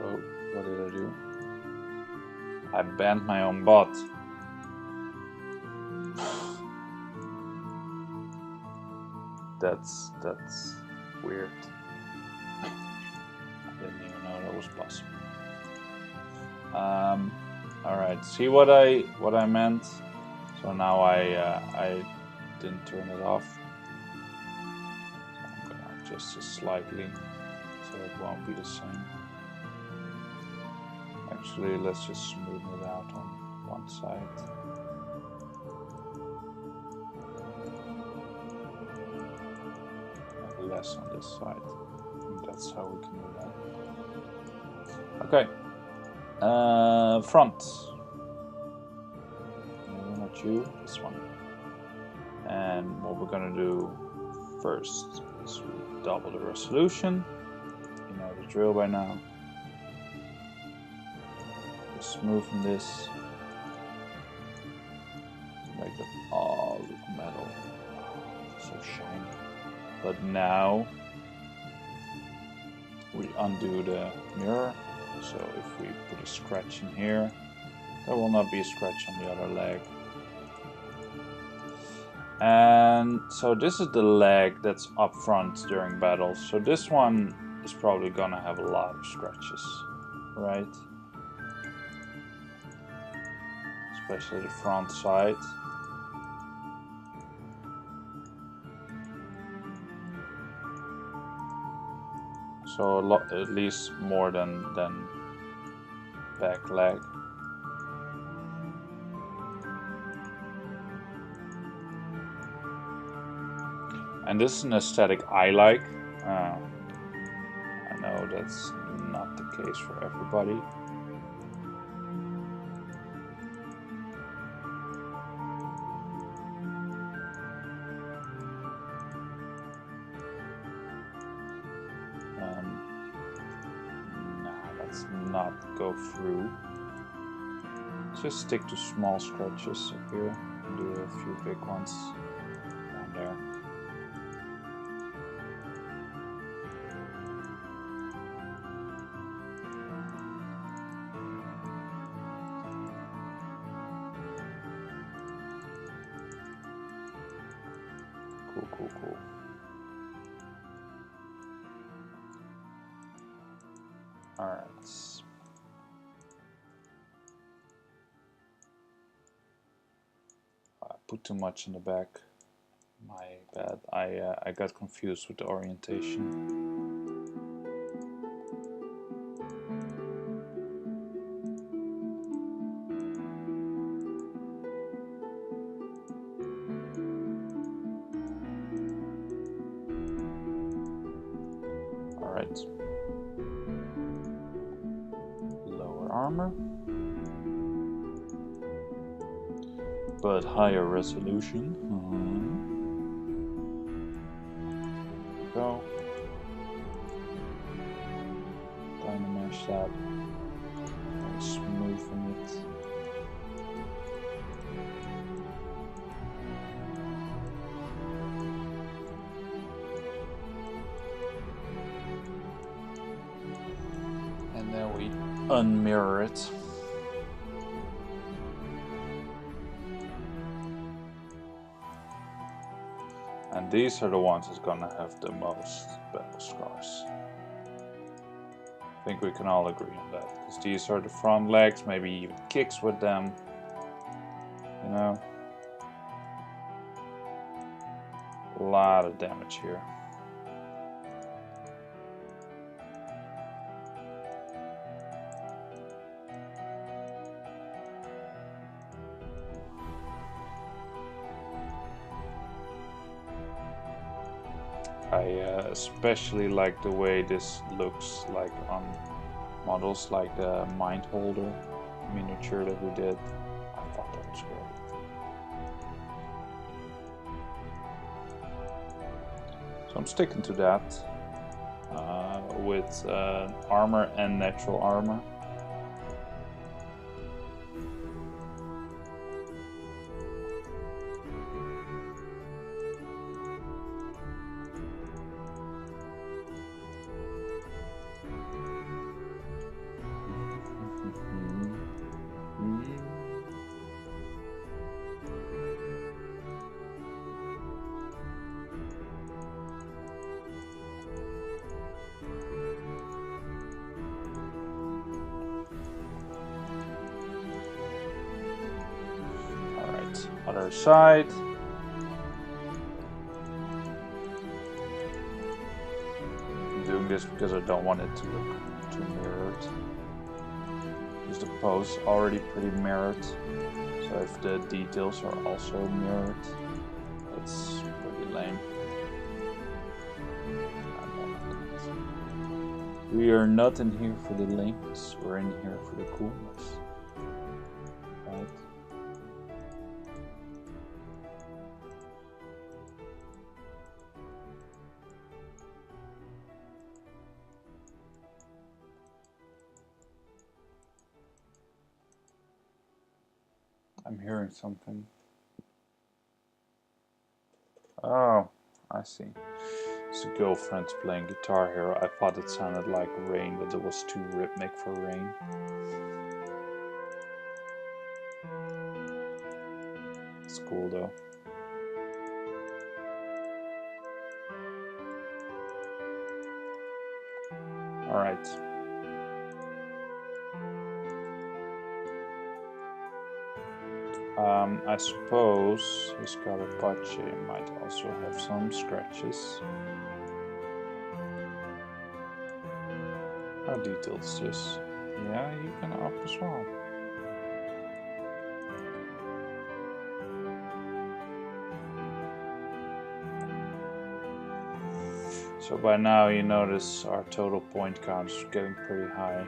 Oh, what did I do? I bent my own butt. That's weird. I didn't even know that was possible. Alright, see what I meant? So now I didn't turn it off. So I'm gonna adjust this slightly so it won't be the same. Actually, let's just smoothen it out on one side. less on this side. I think that's how we can do that. Okay. Front. No, not you. This one. And what we're gonna do first is we double the resolution. You know the drill by now. Just smoothen this. Make it all look metal. So shiny. But now we undo the mirror. So if we put a scratch in here, there will not be a scratch on the other leg. And so this is the leg that's up front during battles. So this one is probably gonna have a lot of scratches, right? Especially the front side. So a lot, at least more than back leg. And this is an aesthetic I like. I know that's not the case for everybody. Let's not go through. Just stick to small scratches up here and do a few big ones down there. Cool. Alright. I put too much in the back. My bad. I got confused with the orientation. Lower armor, but higher resolution. Go. Dynamesh that. Smoothen it. And then we unmirror it. And these are the ones that's gonna have the most battle scars. I think we can all agree on that, because these are the front legs, maybe even kicks with them, you know. A lot of damage here. I especially like the way this looks like on models like the Mind Holder miniature that we did. I thought that was great. So I'm sticking to that with armor and natural armor. Other side. I'm doing this because I don't want it to look too mirrored. Because the pose already pretty mirrored. So if the details are also mirrored, that's pretty lame. We are not in here for the lameness, we're in here for the coolness. Right? I'm hearing something. Oh, I see. It's a girlfriend playing Guitar Hero. I thought it sounded like rain, but it was too rhythmic for rain. It's cool though. Alright. I suppose his Carapace might also have some scratches. How detailed is this? Yeah, you can up as well. So by now you notice our total point count is getting pretty high.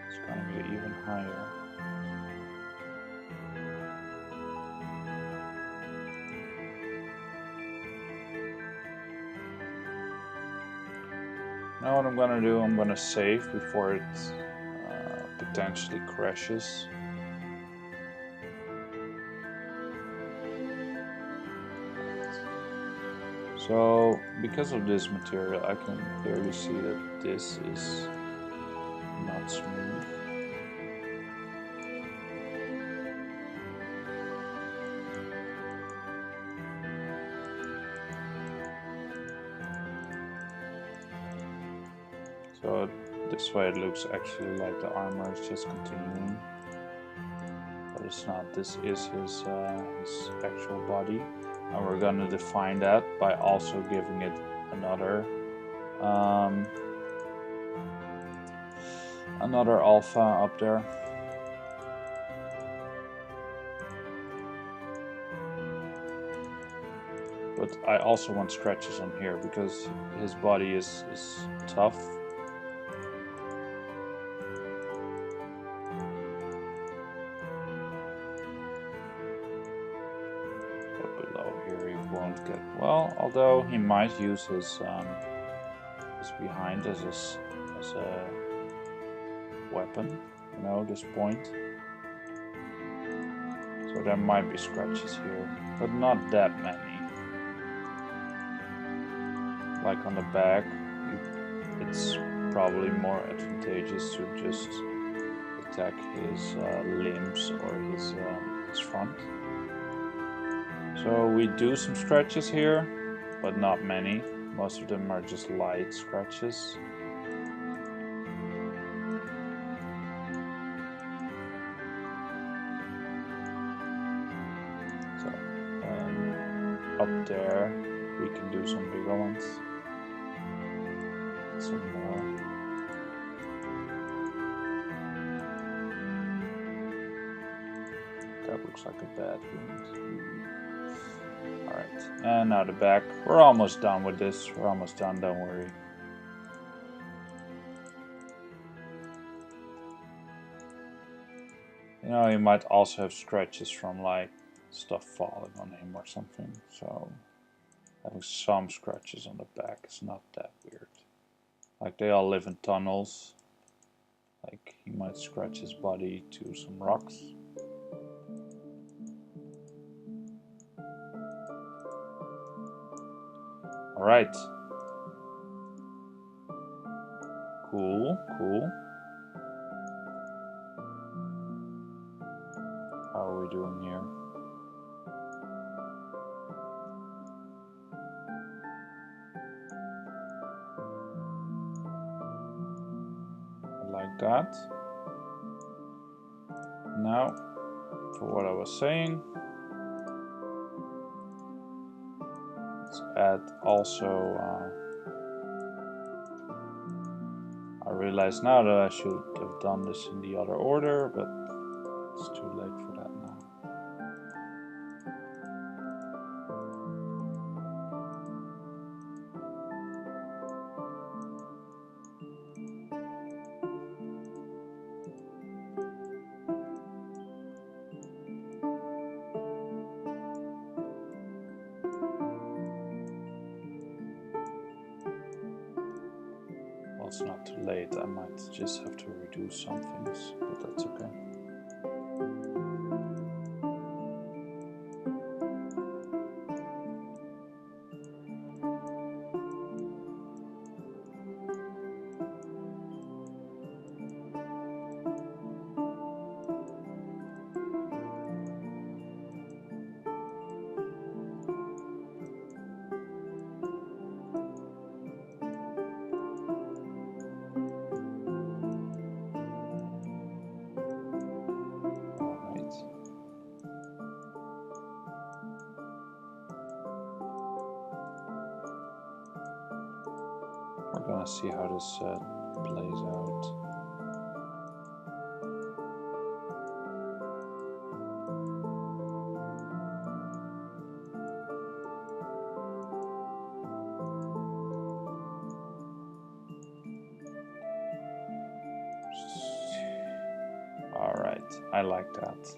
It's gonna get even higher. Now what I'm gonna do, I'm gonna save before it potentially crashes. So because of this material, I can clearly see that this is not smooth. So this way it looks actually like the armor is just continuing, but it's not. This is his actual body, and we're gonna define that by also giving it another alpha up there. But I also want scratches on here because his body is tough. Well, although he might use his behind as a weapon, you know, this point. So there might be scratches here, but not that many. Like on the back, it's probably more advantageous to just attack his limbs or his front. So we do some scratches here, but not many. Most of them are just light scratches. So up there we can do some bigger ones. Some more. That looks like a bad wound. Alright, and now the back. We're almost done with this. We're almost done, don't worry. You know, he might also have scratches from like stuff falling on him or something. So having some scratches on the back is not that weird. Like they all live in tunnels. Like he might scratch his body to some rocks. Alright. Cool, cool. How are we doing here? Like that. Now, for what I was saying, let's add also, I realize now that I should have done this in the other order, but it's too late for that now. it's not too late. I might just have to redo some things, but that's okay. We're gonna see how this plays out. All right, I like that.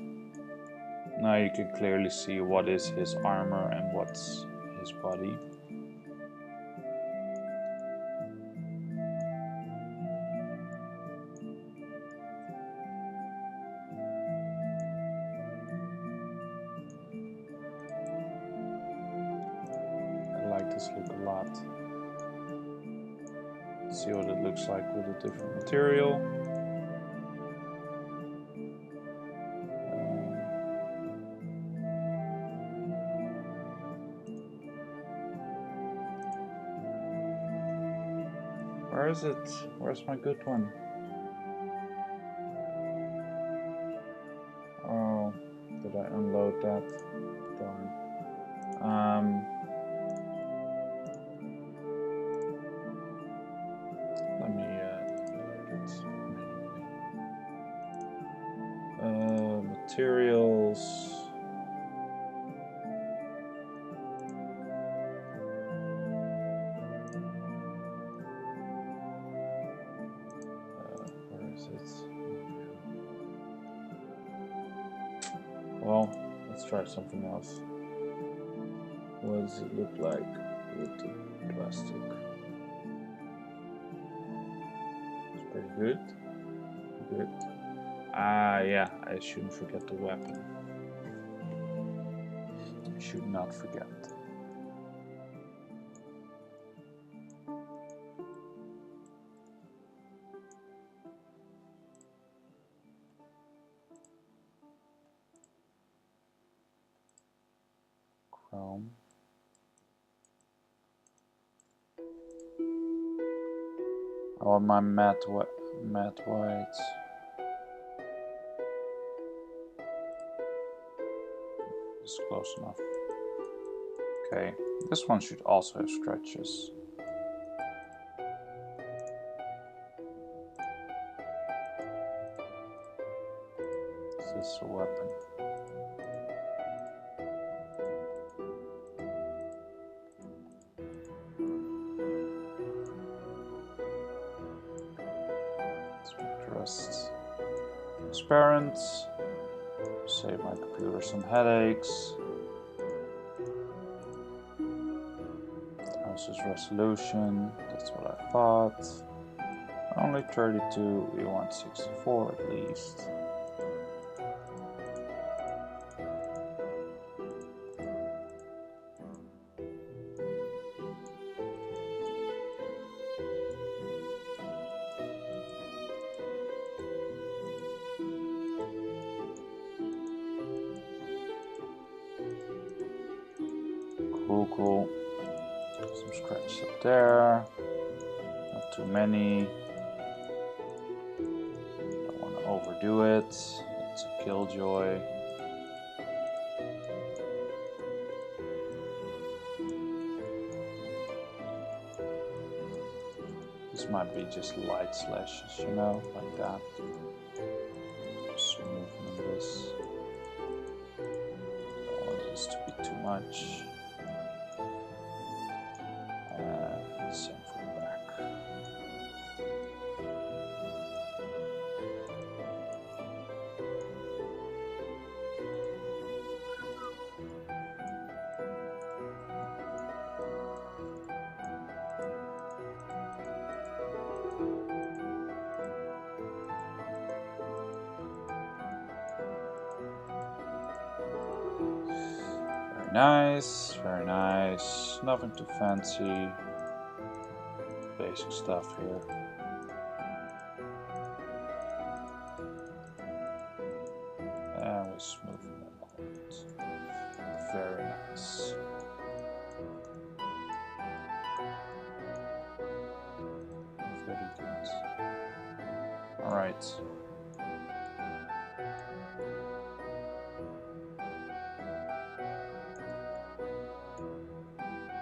Now you can clearly see what is his armor and what's his body. This look a lot. See what it looks like with a different material. Where is it? Where's my good one? Oh, did I unload that? Darn. Let me materials. Where is it? Well, let's try something else. What does it look like with the plastic? It's pretty good. Good. Yeah, I shouldn't forget the weapon. I should not forget. Chrome. I want my matte whites. It's close enough. Okay, this one should also have stretches. Is this a weapon? Let's make the rest transparent. Save my computer some headaches. How's his resolution? That's what I thought. Only 32, we want 64 at least. Cool. Some scratches up there. Not too many. Don't want to overdo it. It's a killjoy. This might be just light slashes, you know, like that. Just moving this. Don't want this to be too much. Same for the back. nice, very nice. Nothing too fancy. Basic stuff here. And we smoothen that out. Very nice. Very good. Alright.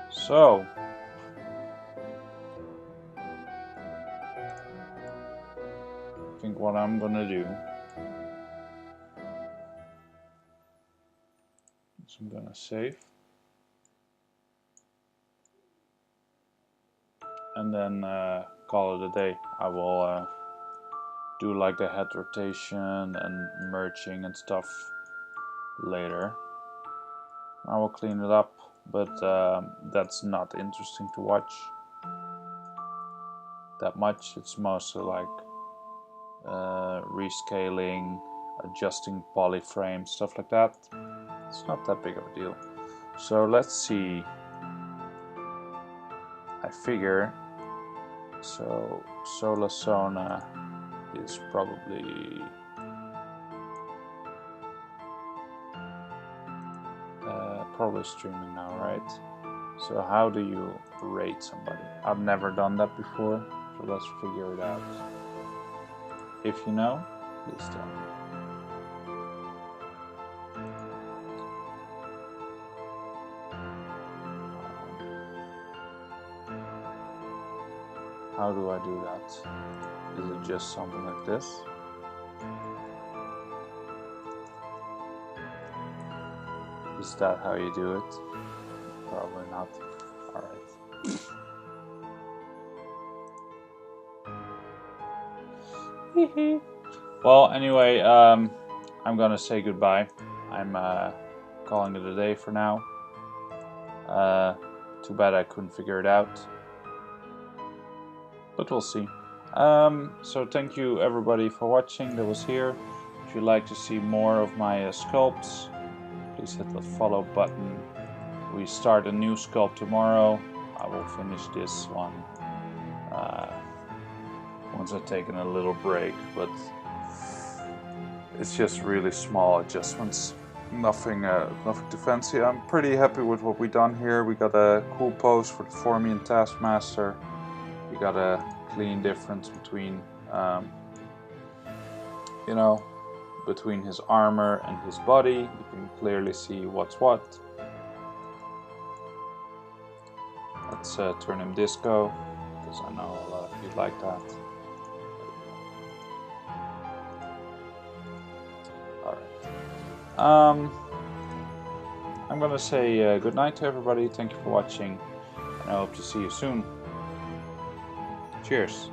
So, I think what I'm gonna do is I'm gonna save and then call it a day. I will do like the head rotation and merging and stuff later. I will clean it up, but that's not interesting to watch that much. It's mostly like rescaling, adjusting polyframe, stuff like that. It's not that big of a deal. So let's see. I figure so Sola Sona is probably streaming now, right? So how do you rate somebody? I've never done that before, so let's figure it out. If you know, please tell me. How do I do that? Is it just something like this? Is that how you do it? Probably not. Alright. Well, anyway, I'm gonna say goodbye. I'm calling it a day for now. Too bad I couldn't figure it out. But we'll see. So thank you everybody for watching that was here. If you'd like to see more of my sculpts, please hit the follow button. We start a new sculpt tomorrow. I will finish this one once I've taken a little break, but it's just really small adjustments. Nothing too fancy. I'm pretty happy with what we've done here. We got a cool pose for me and Taskmaster. We got a clean difference between, you know, between his armor and his body. You can clearly see what's what. Let's turn him disco, because I know a lot of you like that. Alright. I'm gonna say good night to everybody. Thank you for watching, and I hope to see you soon. Cheers.